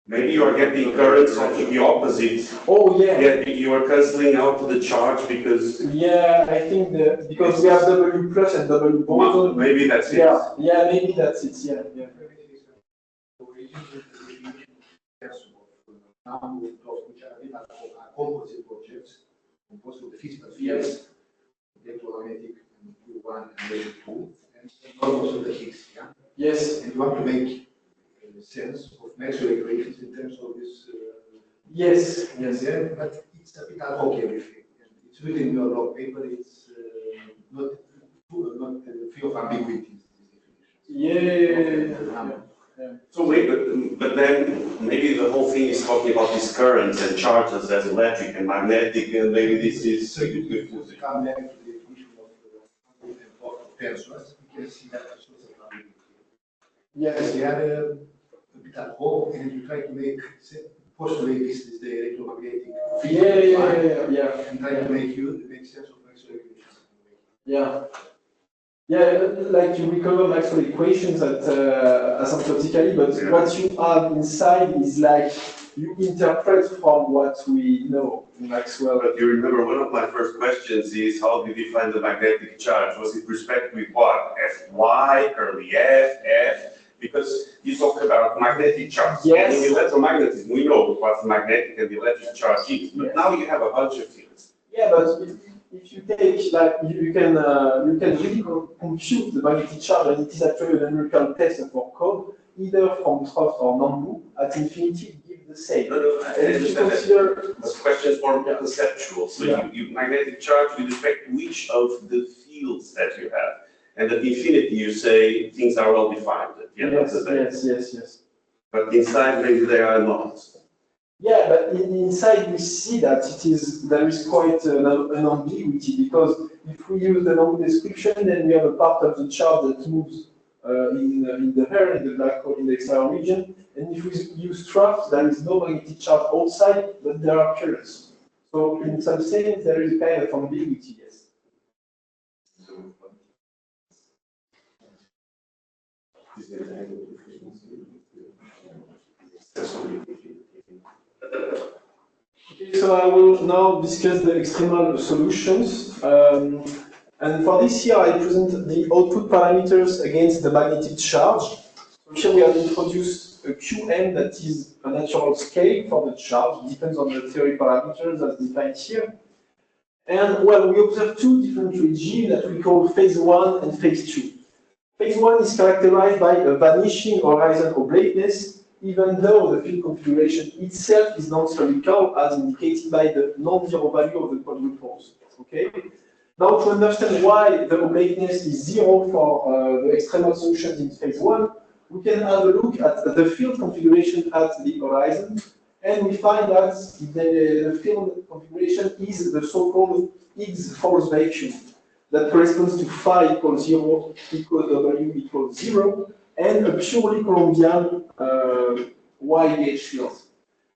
S3: Maybe you are getting currents of the opposite.
S2: Oh yeah.
S3: Yeah, you are cancelling out the charge because
S2: Yeah, I think that because we have W plus and W boson.
S3: maybe that's it.
S2: Yeah, yeah, maybe that's it. Yeah, yeah.
S5: Which are composite objects composed of the physical fields, electromagnetic and Q1 and Q2, and also the Higgs. Yeah?
S2: Yes.
S5: And you want to make sense of Maxwell equations in terms of this.
S2: Yes. Yes.
S5: Yeah, but it's a bit ad hoc everything. And it's written in your law paper. It's not free of ambiguities.
S2: Yeah.
S3: So wait, but then maybe the whole thing is talking about these currents and charges as electric and magnetic, and maybe this is
S5: So you come back to the definition of tensors. You can see that as source of ambiguity.
S2: Yes.
S5: They are a bit ad hoc, and you try to postulate this is the electromagnetic field.
S2: Yeah.
S5: And try to make sense of Maxwell equations.
S2: Yeah. Yeah, like you recover Maxwell equations asymptotically, but what you have inside is like you interpret from what we know in Maxwell.
S3: But you remember one of my first questions is how did you find the magnetic charge? Was it respect with what? Fy, curly F? Because you talked about magnetic charge.
S2: Yes.
S3: And in electromagnetism, we know what the magnetic and the electric charge is. But now you have a bunch of fields.
S2: Yeah, but if you take, like, you can really compute the magnetic charge, and it is actually a numerical test of our code, either from trough or Nambu, at infinity, give the same.
S3: No, I
S2: And if you consider
S3: this question is more conceptual. So you magnetic charge with respect to each of the fields that you have. And at infinity, you say things are well defined at the end of the day.
S2: Yes.
S3: But inside, maybe they are not.
S2: Yeah, but inside we see that there is quite an ambiguity, because if we use the Nambu description, then we have a part of the charge that moves in the air, in the black hole, in the external region. And if we use trough, there is no magnetic charge outside, but there are currents. So in some sense, there is a kind of ambiguity, yes. Okay, so I will now discuss the extremal solutions. And for this year, I present the output parameters against the magnetic charge. So here we have introduced a Qm that is a natural scale for the charge. It depends on the theory parameters as defined here. And well, we observe two different regimes that we call phase 1 and phase 2. Phase 1 is characterized by a vanishing horizon oblateness, even though the field configuration itself is non-spherical, as indicated by the non-zero value of the quadruples. Okay? Now, to understand why the oblateness is 0 for the extremal solutions in phase 1, we can have a look at the field configuration at the horizon, and we find that the field configuration is the so-called Higgs false vacuum that corresponds to phi equals 0, equals W equals 0, and a purely Colombian Y-gauge field.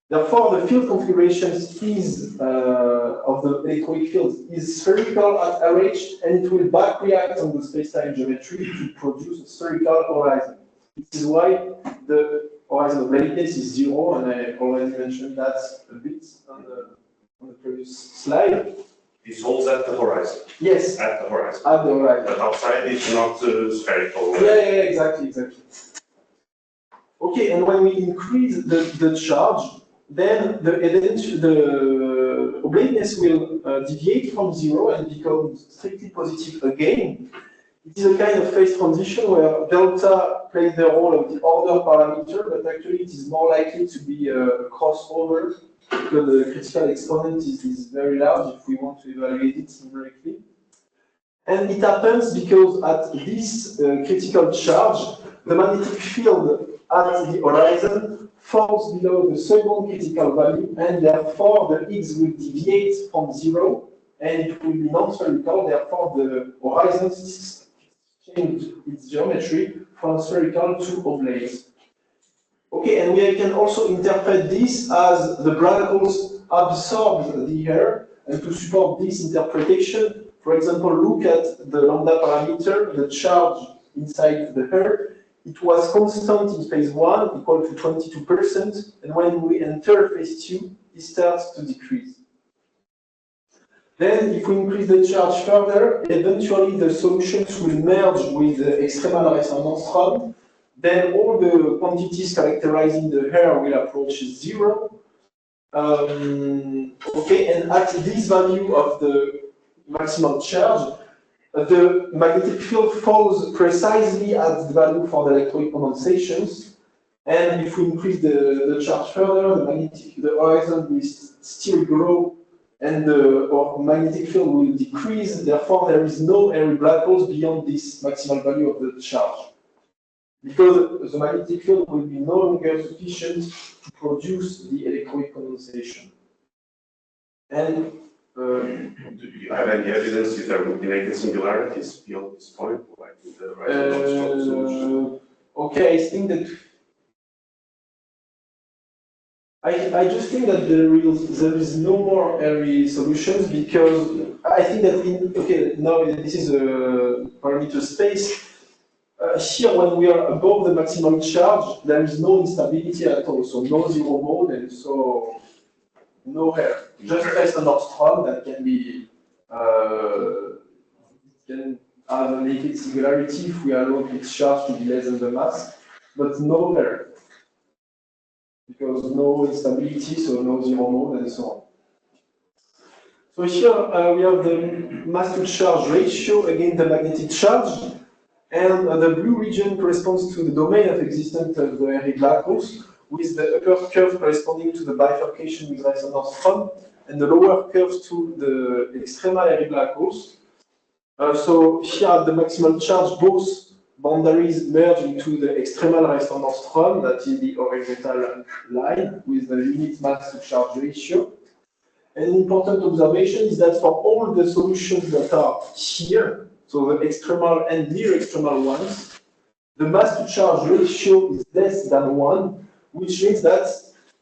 S2: Therefore, the field configuration is of the electronic field is spherical at RH, and it will back react on the space-time geometry to produce a spherical horizon. This is why the horizon of oblateness is 0, and I already mentioned that a bit on the previous slide.
S3: This holds at the horizon.
S2: Yes.
S3: At the horizon.
S2: At the horizon.
S3: But outside it's not spherical.
S2: Yeah, exactly. Okay, and when we increase the charge, then the oblateness will deviate from 0 and become strictly positive again. It is a kind of phase transition where delta plays the role of the order parameter, but actually it is more likely to be a crossover, because the critical exponent is very large if we want to evaluate it numerically. And it happens because at this critical charge, the magnetic field at the horizon falls below the second critical value, and therefore the Higgs will deviate from 0, and it will be non-spherical, therefore the horizon change its geometry from spherical to oblate. Okay, and we can also interpret this as the black holes absorb the air, and to support this interpretation, for example, look at the lambda parameter, the charge inside the hair, it was constant in phase 1, equal to 22%, and when we enter phase 2, it starts to decrease. Then, if we increase the charge further, eventually the solutions will merge with the extremal resonance rod. Then all the quantities characterizing the hair will approach 0. Okay, and at this value of the maximal charge, the magnetic field falls precisely at the value for the electroweak condensations. And if we increase the charge further, the horizon will still grow and the magnetic field will decrease. Therefore, there is no airy black holes beyond this maximal value of the charge, because the magnetic field will be no longer sufficient to produce the electroweak condensation. And
S3: do you have any evidence if there would be naked singularities beyond this point, like in the resonance solution?
S2: okay, I think that I just think that there is no more airy solutions, because I think that now this is a parameter space. Here, when we are above the maximum charge, there is no instability at all, so no zero mode, and so no hair. Just an Nordstrom that can be can have a naked singularity if we allow its charge to be less than the mass, but no hair, because no instability, so no zero mode, and so on. So here we have the mass to charge ratio against the magnetic charge. And the blue region corresponds to the domain of existence of the airy black holes, with the upper curve corresponding to the bifurcation with resonance rod, and the lower curve to the extremal airy black holes. So here at the maximal charge, both boundaries merge into the extremal resonance rod, that is the horizontal line, with the unit mass to charge ratio. An important observation is that for all the solutions that are here, so the extremal and near extremal ones, the mass to charge ratio is less than 1, which means that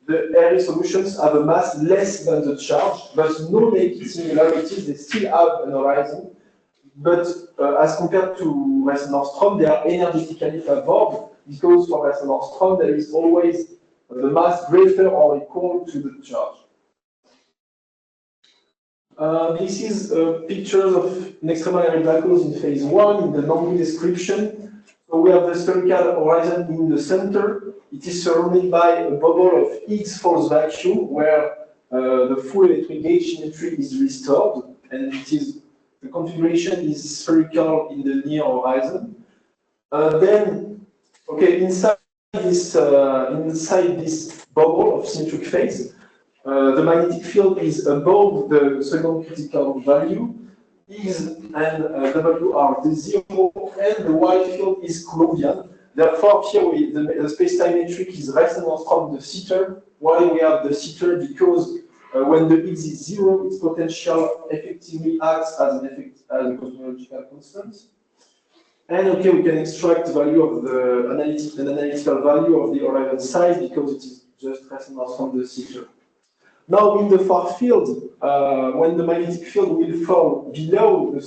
S2: the airy solutions have a mass less than the charge, but no naked singularities, they still have an horizon. But as compared to resonance rod, they are energetically favored, because for resonance rod, there is always the mass greater or equal to the charge. This is pictures of an extremal airy black holes in phase 1 in the non-blue description. So we have the spherical horizon in the center. It is surrounded by a bubble of Higgs false vacuum, where the full electric gauge symmetry is restored, and the configuration is spherical in the near horizon. Then, inside this bubble of symmetric phase, the magnetic field is above the second critical value, X and W are the zero, and the white field is Coulombian. Therefore, here the space-time metric is resonance from the theta. Why we have the theta? Because when the X is zero, its potential effectively acts as a cosmological constant. And we can extract the value of the analytical value of the horizon size, because it is just resonance from the theta. Now, in the far field, when the magnetic field will fall below the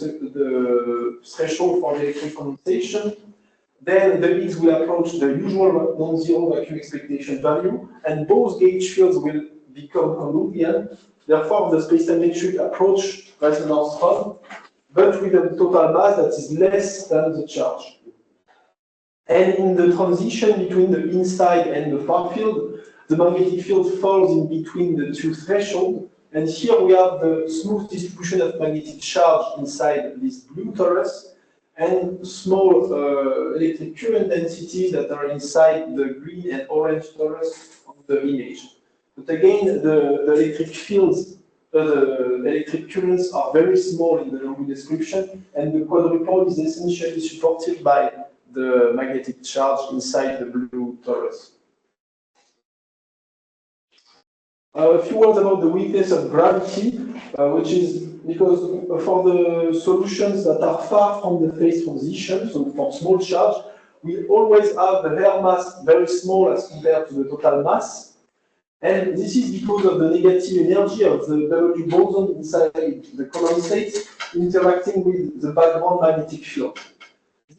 S2: threshold for the electron condensation, then the Higgs will approach the usual non-zero vacuum expectation value, and both gauge fields will become Columbian. Therefore, the space-time metric approach resonance rod, but with a total mass that is less than the charge. And in the transition between the inside and the far field, the magnetic field falls in between the two thresholds, and here we have the smooth distribution of magnetic charge inside this blue torus, and small electric current densities that are inside the green and orange torus of the image. But again, the electric fields, the electric currents are very small in the long description, and the quadrupole is essentially supported by the magnetic charge inside the blue torus. A few words about the weakness of gravity, which is because for the solutions that are far from the phase transition, so for small charge, we always have the hair mass very small as compared to the total mass. And this is because of the negative energy of the W boson inside the condensate interacting with the background magnetic field.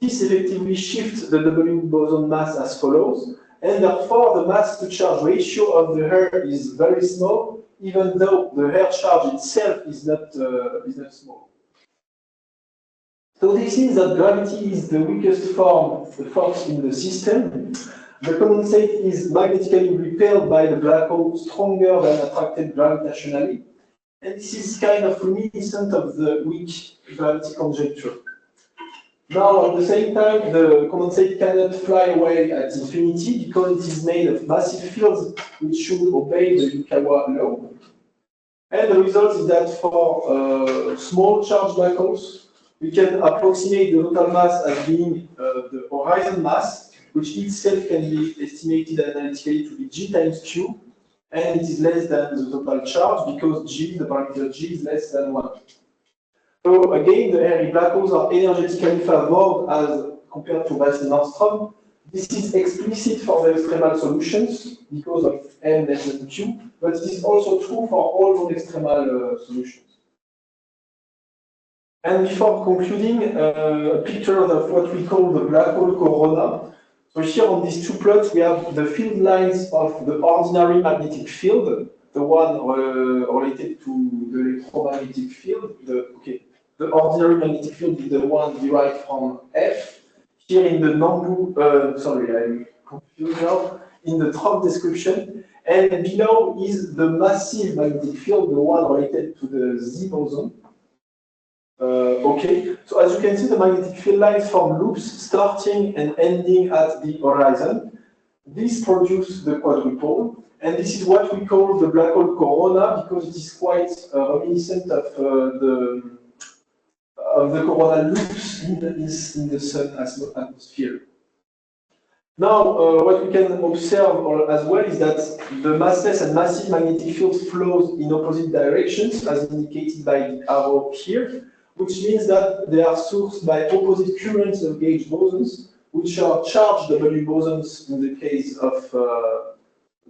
S2: This effectively shifts the W boson mass as follows, and therefore the mass to charge ratio of the hair is very small, even though the hair charge itself is not small. So this means that gravity is the weakest force in the system. The condensate is magnetically repelled by the black hole stronger than attracted gravitationally. And this is kind of reminiscent of the weak gravity conjecture. Now, at the same time, the condensate cannot fly away at infinity because it is made of massive fields which should obey the Yukawa law. And the result is that for small charged black holes, we can approximate the total mass as being the horizon mass, which itself can be estimated analytically to be G times Q, and it is less than the total charge because G, the parameter G, is less than 1. So again, the hairy black holes are energetically favored as compared to Westen-Nordstrom. This is explicit for the extremal solutions because of M less than Q, but it is also true for all non-extremal solutions. And before concluding, a picture of what we call the black hole corona. So here on these two plots, we have the field lines of the ordinary magnetic field, the one related to the electromagnetic field. The ordinary magnetic field is the one derived from F. Here in the sorry, I'm confused now, in the Trump description. And below is the massive magnetic field, the one related to the Z boson. So as you can see, the magnetic field lines form loops starting and ending at the horizon. This produces the quadrupole, and this is what we call the black hole corona because it is quite reminiscent of the coronal loops in the sun atmosphere. Now, what we can observe as well is that the massless and massive magnetic field flows in opposite directions, as indicated by the arrow here, which means that they are sourced by opposite currents of gauge bosons, which are charged W bosons in the case of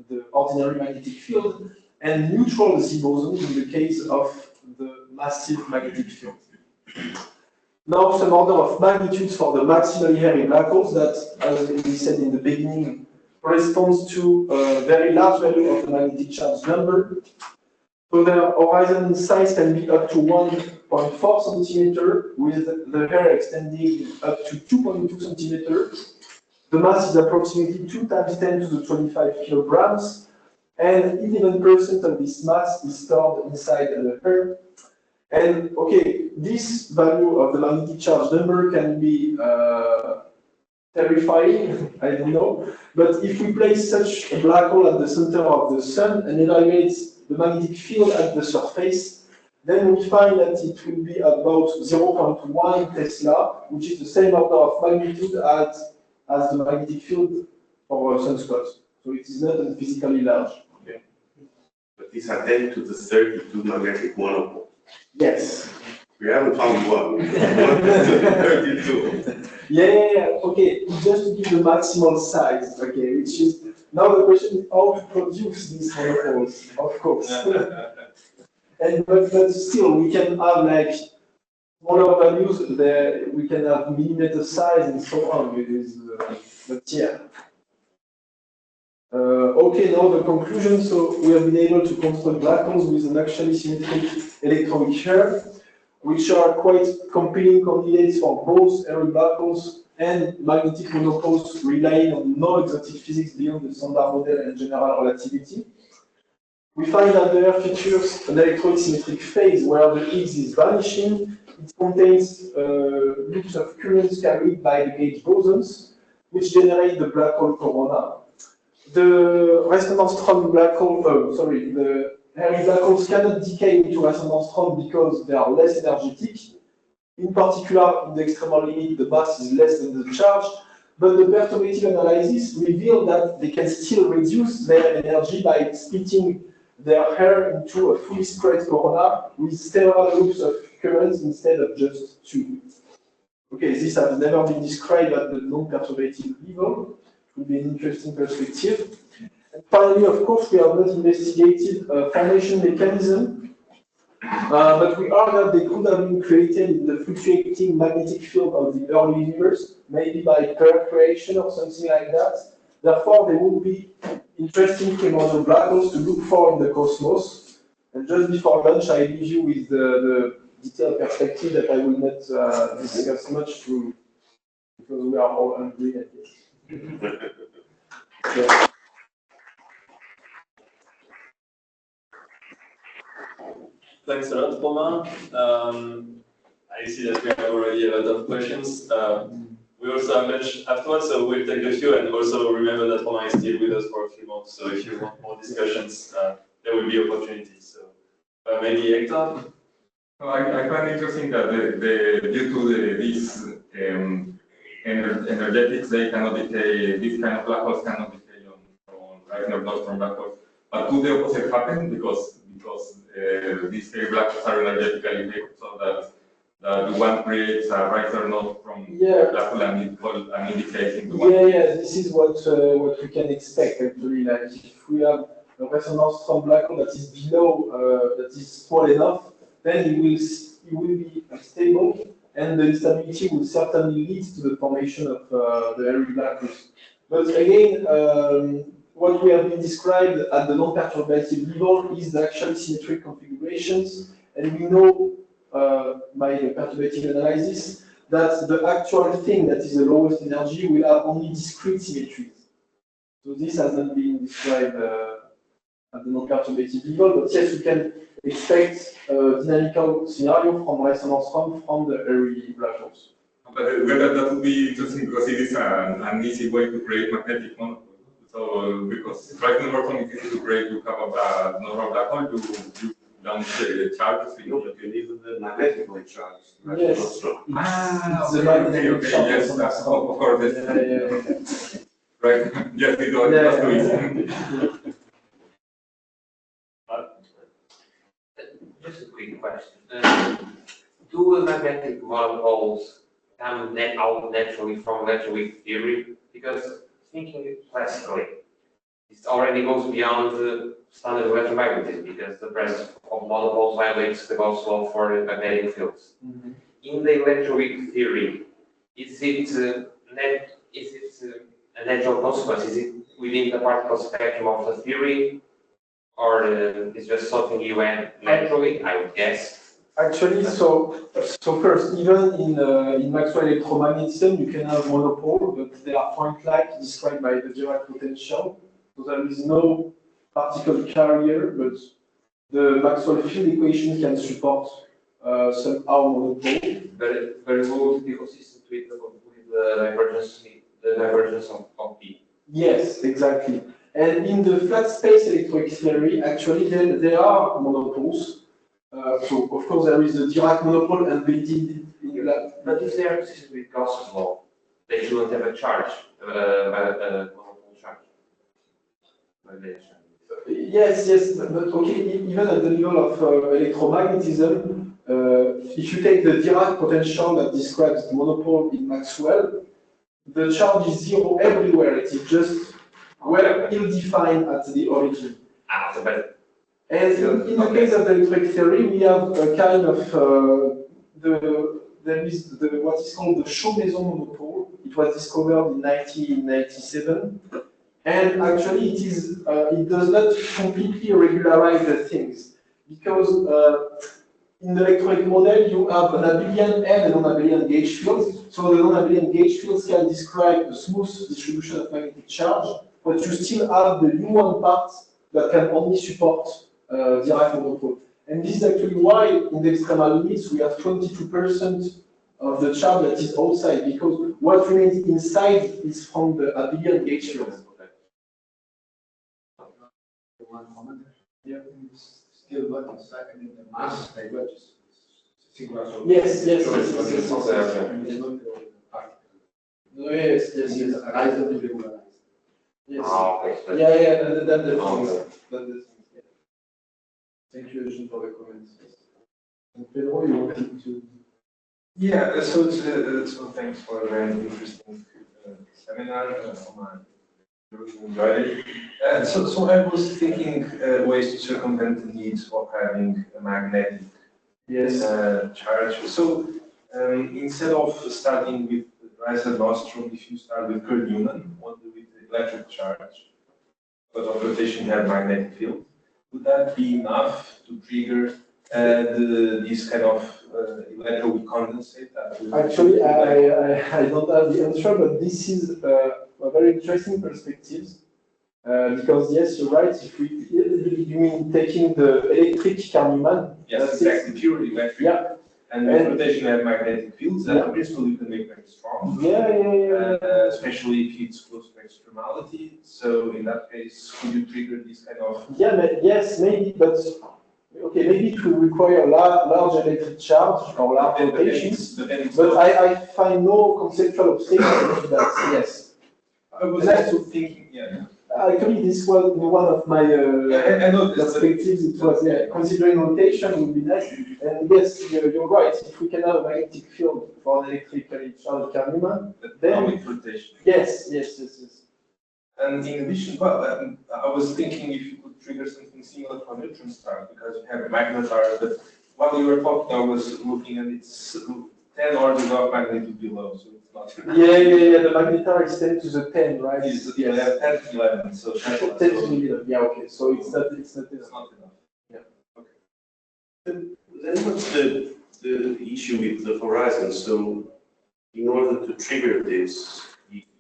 S2: the ordinary magnetic field, and neutral Z bosons in the case of the massive magnetic field. Now, some order of magnitudes for the maximally hairy black holes that, as we said in the beginning, corresponds to a very large value of the magnetic charge number. So their horizon size can be up to 1.4 centimeter, with the hair extending up to 2.2 centimeters. The mass is approximately 2 times 10 to the 25 kilograms, and 11% of this mass is stored inside the hair. And this value of the magnetic charge number can be terrifying, I don't know, but if we place such a black hole at the center of the sun and evaluate the magnetic field at the surface, then we find that it will be about 0.1 Tesla, which is the same order of magnitude as the magnetic field for a sunspot. So it is not physically large. Okay.
S3: But these are 10 to the 32 magnetic monopole.
S2: Yes.
S3: We haven't found one. 1 to the 32.
S2: Yeah. Just to give the maximal size, which is now the question is how to produce these monopoles, of course. But still, we can have like smaller values. There, we can have millimeter size and so on with this. But yeah. Now the conclusion. So we have been able to construct black holes with an actually symmetric electronic hair, which are quite compelling candidates for both hairy black holes and magnetic monopoles relying on no exotic physics beyond the standard model and general relativity. We find that the hair features an electronic symmetric phase where the Higgs is vanishing. It contains loops of currents carried by the gauge bosons, which generate the black hole corona. The Westen-Nordstrom black hole, the hairy black holes cannot decay into Westen-Nordstrom because they are less energetic. In particular, in the extremal limit, the mass is less than the charge, but the perturbative analysis revealed that they can still reduce their energy by splitting their hair into a fully spread corona with several loops of currents instead of just 2. This has never been described at the non-perturbative level. It would be an interesting perspective. And finally, of course, we have not investigated a formation mechanism But we argue that they could have been created in the fluctuating magnetic field of the early universe, maybe by pair creation or something like that. Therefore, they would be interesting primordial black holes to look for in the cosmos. And just before lunch, I leave you with the detailed perspective that I will not discuss much through, because we are all hungry at this. So,
S1: Thanks a lot, Romain. I see that we have already a lot of questions. We also have lunch afterwards, so we'll take a few, and also remember that Romain is still with us for a few months, so if you want more discussions, there will be opportunities. So maybe Hector?
S6: No, I find it interesting that due to this energetics, they cannot decay, this kind of black holes cannot decay on Reisner Nordstrom black holes. But could the opposite happen because these black holes are energetically big, so that the one creates a Reisner Nordstrom black hole and indicates into one?
S2: Yeah, this is what we can expect actually. Like if we have a resonance from black hole that is below, that is small enough, then it will be stable, and the instability will certainly lead to the formation of the hairy black holes. But again, what we have been described at the non-perturbative level is the actual symmetric configurations, and we know by the perturbative analysis that the actual thing that is the lowest energy will have only discrete symmetries. So this has not been described at the non-perturbative level, but yes, we can expect a dynamical scenario from resonance from the hairy black holes.
S6: But that would be interesting because it is an easy way to create magnetic monopoles. So because Reisner Nordstrom is easy to create, you have a normal black hole, you launch charges.
S3: No, but you need the magnetically charged.
S2: Yes.
S3: That's
S2: It's the magnetic charge
S6: yes, of course.
S2: Yeah.
S6: Right, yes, it was too easy.
S7: Just a quick question. Do magnetic monopoles come out naturally from electroweak theory? Because thinking classically, it already goes beyond the standard electromagnetism, because the presence of monopoles violates the Gauss law for magnetic fields.
S2: Mm-hmm.
S7: In the electroweak theory, is it a natural consequence? Is it within the particle spectrum of the theory? Or it's just something you add naturally, I would guess?
S2: Actually, so first, even in Maxwell electromagnetism, you can have monopole, but they are point-like described by the Dirac potential. So there is no particle carrier, but the Maxwell field equation can support somehow monopole.
S7: But it will be consistent with the divergence of P.
S2: Yes, exactly. And in the flat space electroweak theory, actually, there are monopoles. So, of course, there is the Dirac monopole embedded in that.
S7: But if they are consistent with Gauss's law, they shouldn't have a charge, monopole charge.
S2: Yes, but okay, even at the level of electromagnetism, if you take the Dirac potential that describes the monopole in Maxwell, the charge is zero everywhere. It is just well ill-defined at the origin. And in the case of the electric theory, we have a kind of there is what is called the Shaw-Mason monopole. It was discovered in 1997, and actually it does not completely regularize the things, because in the electronic model you have an abelian and a non-abelian gauge fields. So the non-abelian gauge fields can describe the smooth distribution of magnetic charge, but you still have the U1 part that can only support Dirac monopole. And this is actually why in the extremal limits we have 22% of the charge that is outside, because what remains inside is from the abelian gauge fields.
S5: One comment. Yeah, it's still not inside. I mean, the mass diverges.
S2: Yes.
S5: It's not the particle.
S2: Yes.
S5: Arises to regularize.
S2: Yes.
S7: Okay.
S2: Yeah, that's the thing. Thank you, Eugene, for the comments. And Pedro, you wanted to?
S4: Yeah, so thanks for a very interesting seminar. So I was thinking ways to circumvent the needs of having a magnetic charge. So instead of starting with Riser nostrum, if you start with Kerr Newman, with the electric charge, but of rotation you have magnetic field, would that be enough to trigger this kind of electrocondensate?
S2: Actually, I don't have the answer, but this is a very interesting perspective. Because yes, you're right. If we, you mean taking the electric Newman?
S4: Yes, exactly. Pure electric.
S2: Yeah.
S4: And with rotation, you have magnetic fields that in principle you can make very strong.
S2: Yeah.
S4: Especially if it's close to extremality. So in that case, could you trigger this kind of?
S2: Yes, maybe, but okay, maybe it will require large electric charge or large rotations. But I find no conceptual obstacle to that. Yes.
S4: I was also thinking, yeah.
S2: Actually, this was one of my perspectives. It was considering rotation would be nice. And yes, you're right. If we can have a magnetic field for an electrically charged Newman, then
S4: with rotation.
S2: Yes.
S4: And in addition, I was thinking if you could trigger something similar for neutron stars because you have a magnetar. But while you were talking, I was looking and it's 10 orders of magnitude below, so it's not.
S2: Yeah. The magnetar is 10 to the 10, right?
S4: Yes, yeah, 10 to 11. So 10
S2: to 11. Yeah, okay. So it's not
S4: enough.
S2: Yeah.
S4: Okay.
S3: Then what's the issue with the horizon? So in order to trigger this,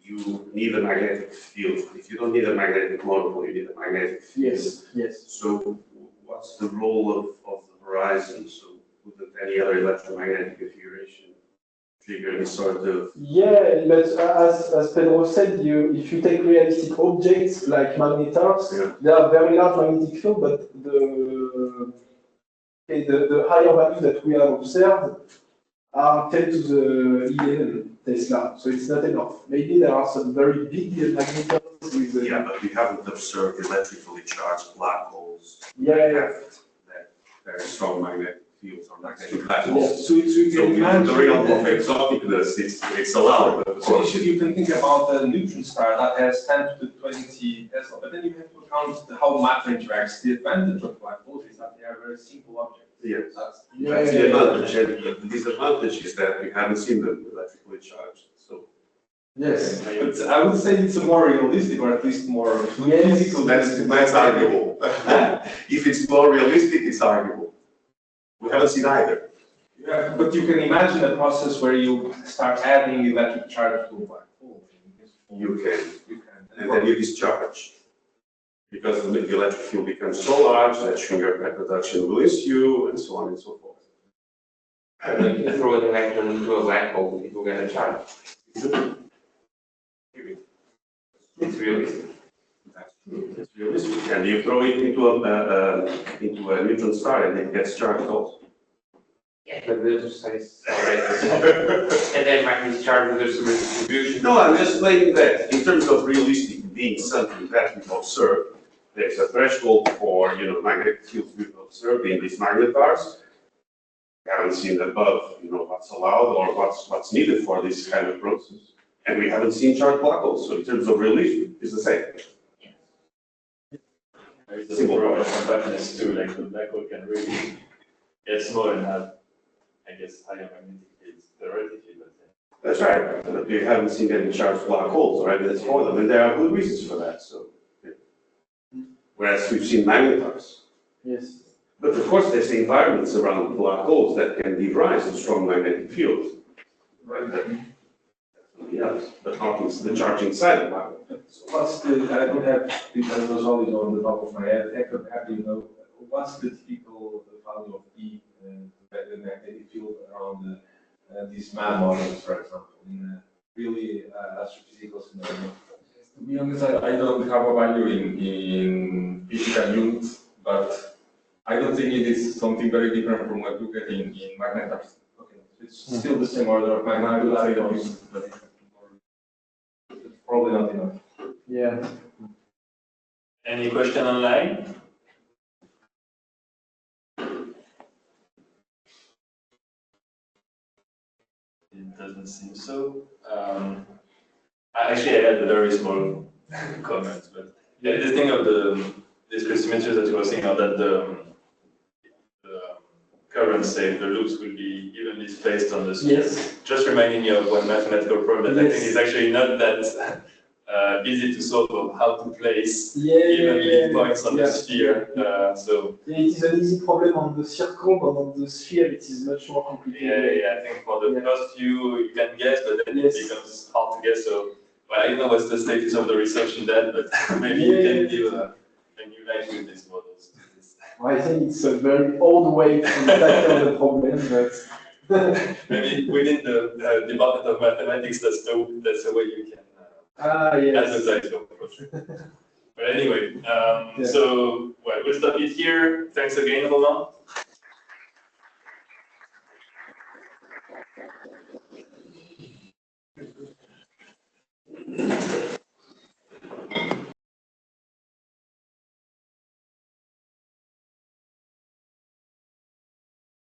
S3: you need a magnetic field. If you don't need a magnetic monopole, you need a magnetic field.
S2: Yes.
S3: So what's the role of the horizon? So wouldn't any other electromagnetic configuration trigger this sort of?
S2: Yeah, but as Pedro said, if you take realistic objects like magnetars, they are very large magnetic field, but the higher values that we have observed are 10 to the 11 Tesla, so it's not enough. Maybe there are some very big magnetars with
S3: but we haven't observed electrically charged black holes. That very strong magnetic fields or magnetic black holes.
S4: So you can imagine
S3: the real of exoticness, it's allowed.
S4: So you can think about a neutron star that has 10 to the 20 Tesla, but then you have to account how matter interacts. The advantage of black holes is that they are very simple objects.
S3: Yes, that's the advantage. And the disadvantage is that we haven't seen them electrically charged. So
S2: Yes,
S4: but I would say it's a more realistic, or at least more physical.
S3: That's arguable. If it's more realistic, it's arguable. We haven't seen either.
S4: Yeah, but you can imagine a process where you start adding electric charge to a black hole.
S3: You can. And then you discharge. Because the electric field becomes so large that Schwinger production will ensue, and so on and so forth.
S7: And then you throw an electron into a black hole, it will get a charge. It's realistic.
S3: That's true. It's realistic. And you throw it into a neutron star, and it gets charged also.
S7: Yeah, but the other side is and then magnetic charge, there's some distribution.
S3: No, I'm just saying that in terms of realistic being something that we've observed, there's a threshold for magnetic fields we've observed in these magnetars. We haven't seen above what's allowed or what's needed for this kind of process, and we haven't seen charged black holes. So in terms of realism, it's the same.
S1: There's a simple compactness too, like the black hole can really get small and have, I guess, higher magnetic fields theoretically, but
S3: That's right, but we haven't seen any charged black holes or evidence for them, and there are good reasons for that. So, whereas we've seen magnetars.
S2: Yes.
S3: But of course, there's the environments around black holes that can give rise to strong magnetic fields. Right? Yes, but not the charge inside the black hole.
S4: So what's I don't have those always on the top of my head. Hector, how do you know what's the typical value of E, the magnetic field around these MAM models, for example, in really astrophysical scenario?
S6: To be honest, I don't have a value in physical units, but I don't think it is something very different from what you get in magnetars.
S4: Okay, it's still the same order of magnitude, but it's probably not enough.
S2: Yeah.
S1: any question online? It doesn't seem so. Actually, I had a very small comments, but yeah, this thing of the discrete symmetry that you were saying, or that the currents, say, the loops will be evenly spaced on the sphere.
S2: Yes.
S1: Just reminding me of one mathematical problem that I think
S2: Yes.
S1: is actually not that easy to solve, of how to place evenly
S2: Yeah.
S1: points on the sphere. So
S2: Yeah, it is an easy problem on the circle, but on the sphere it is much more complicated.
S1: yeah, I think for the first few you can guess, but then it becomes hard to guess. So, well, I don't know what's the status of the research in that, but maybe you can give a new life with these models.
S2: I think it's a very old way to tackle the problem, but
S1: maybe within the Department of Mathematics, that's the way you can advertise your project. But anyway, so well, we'll stop it here. Thanks again, Romain.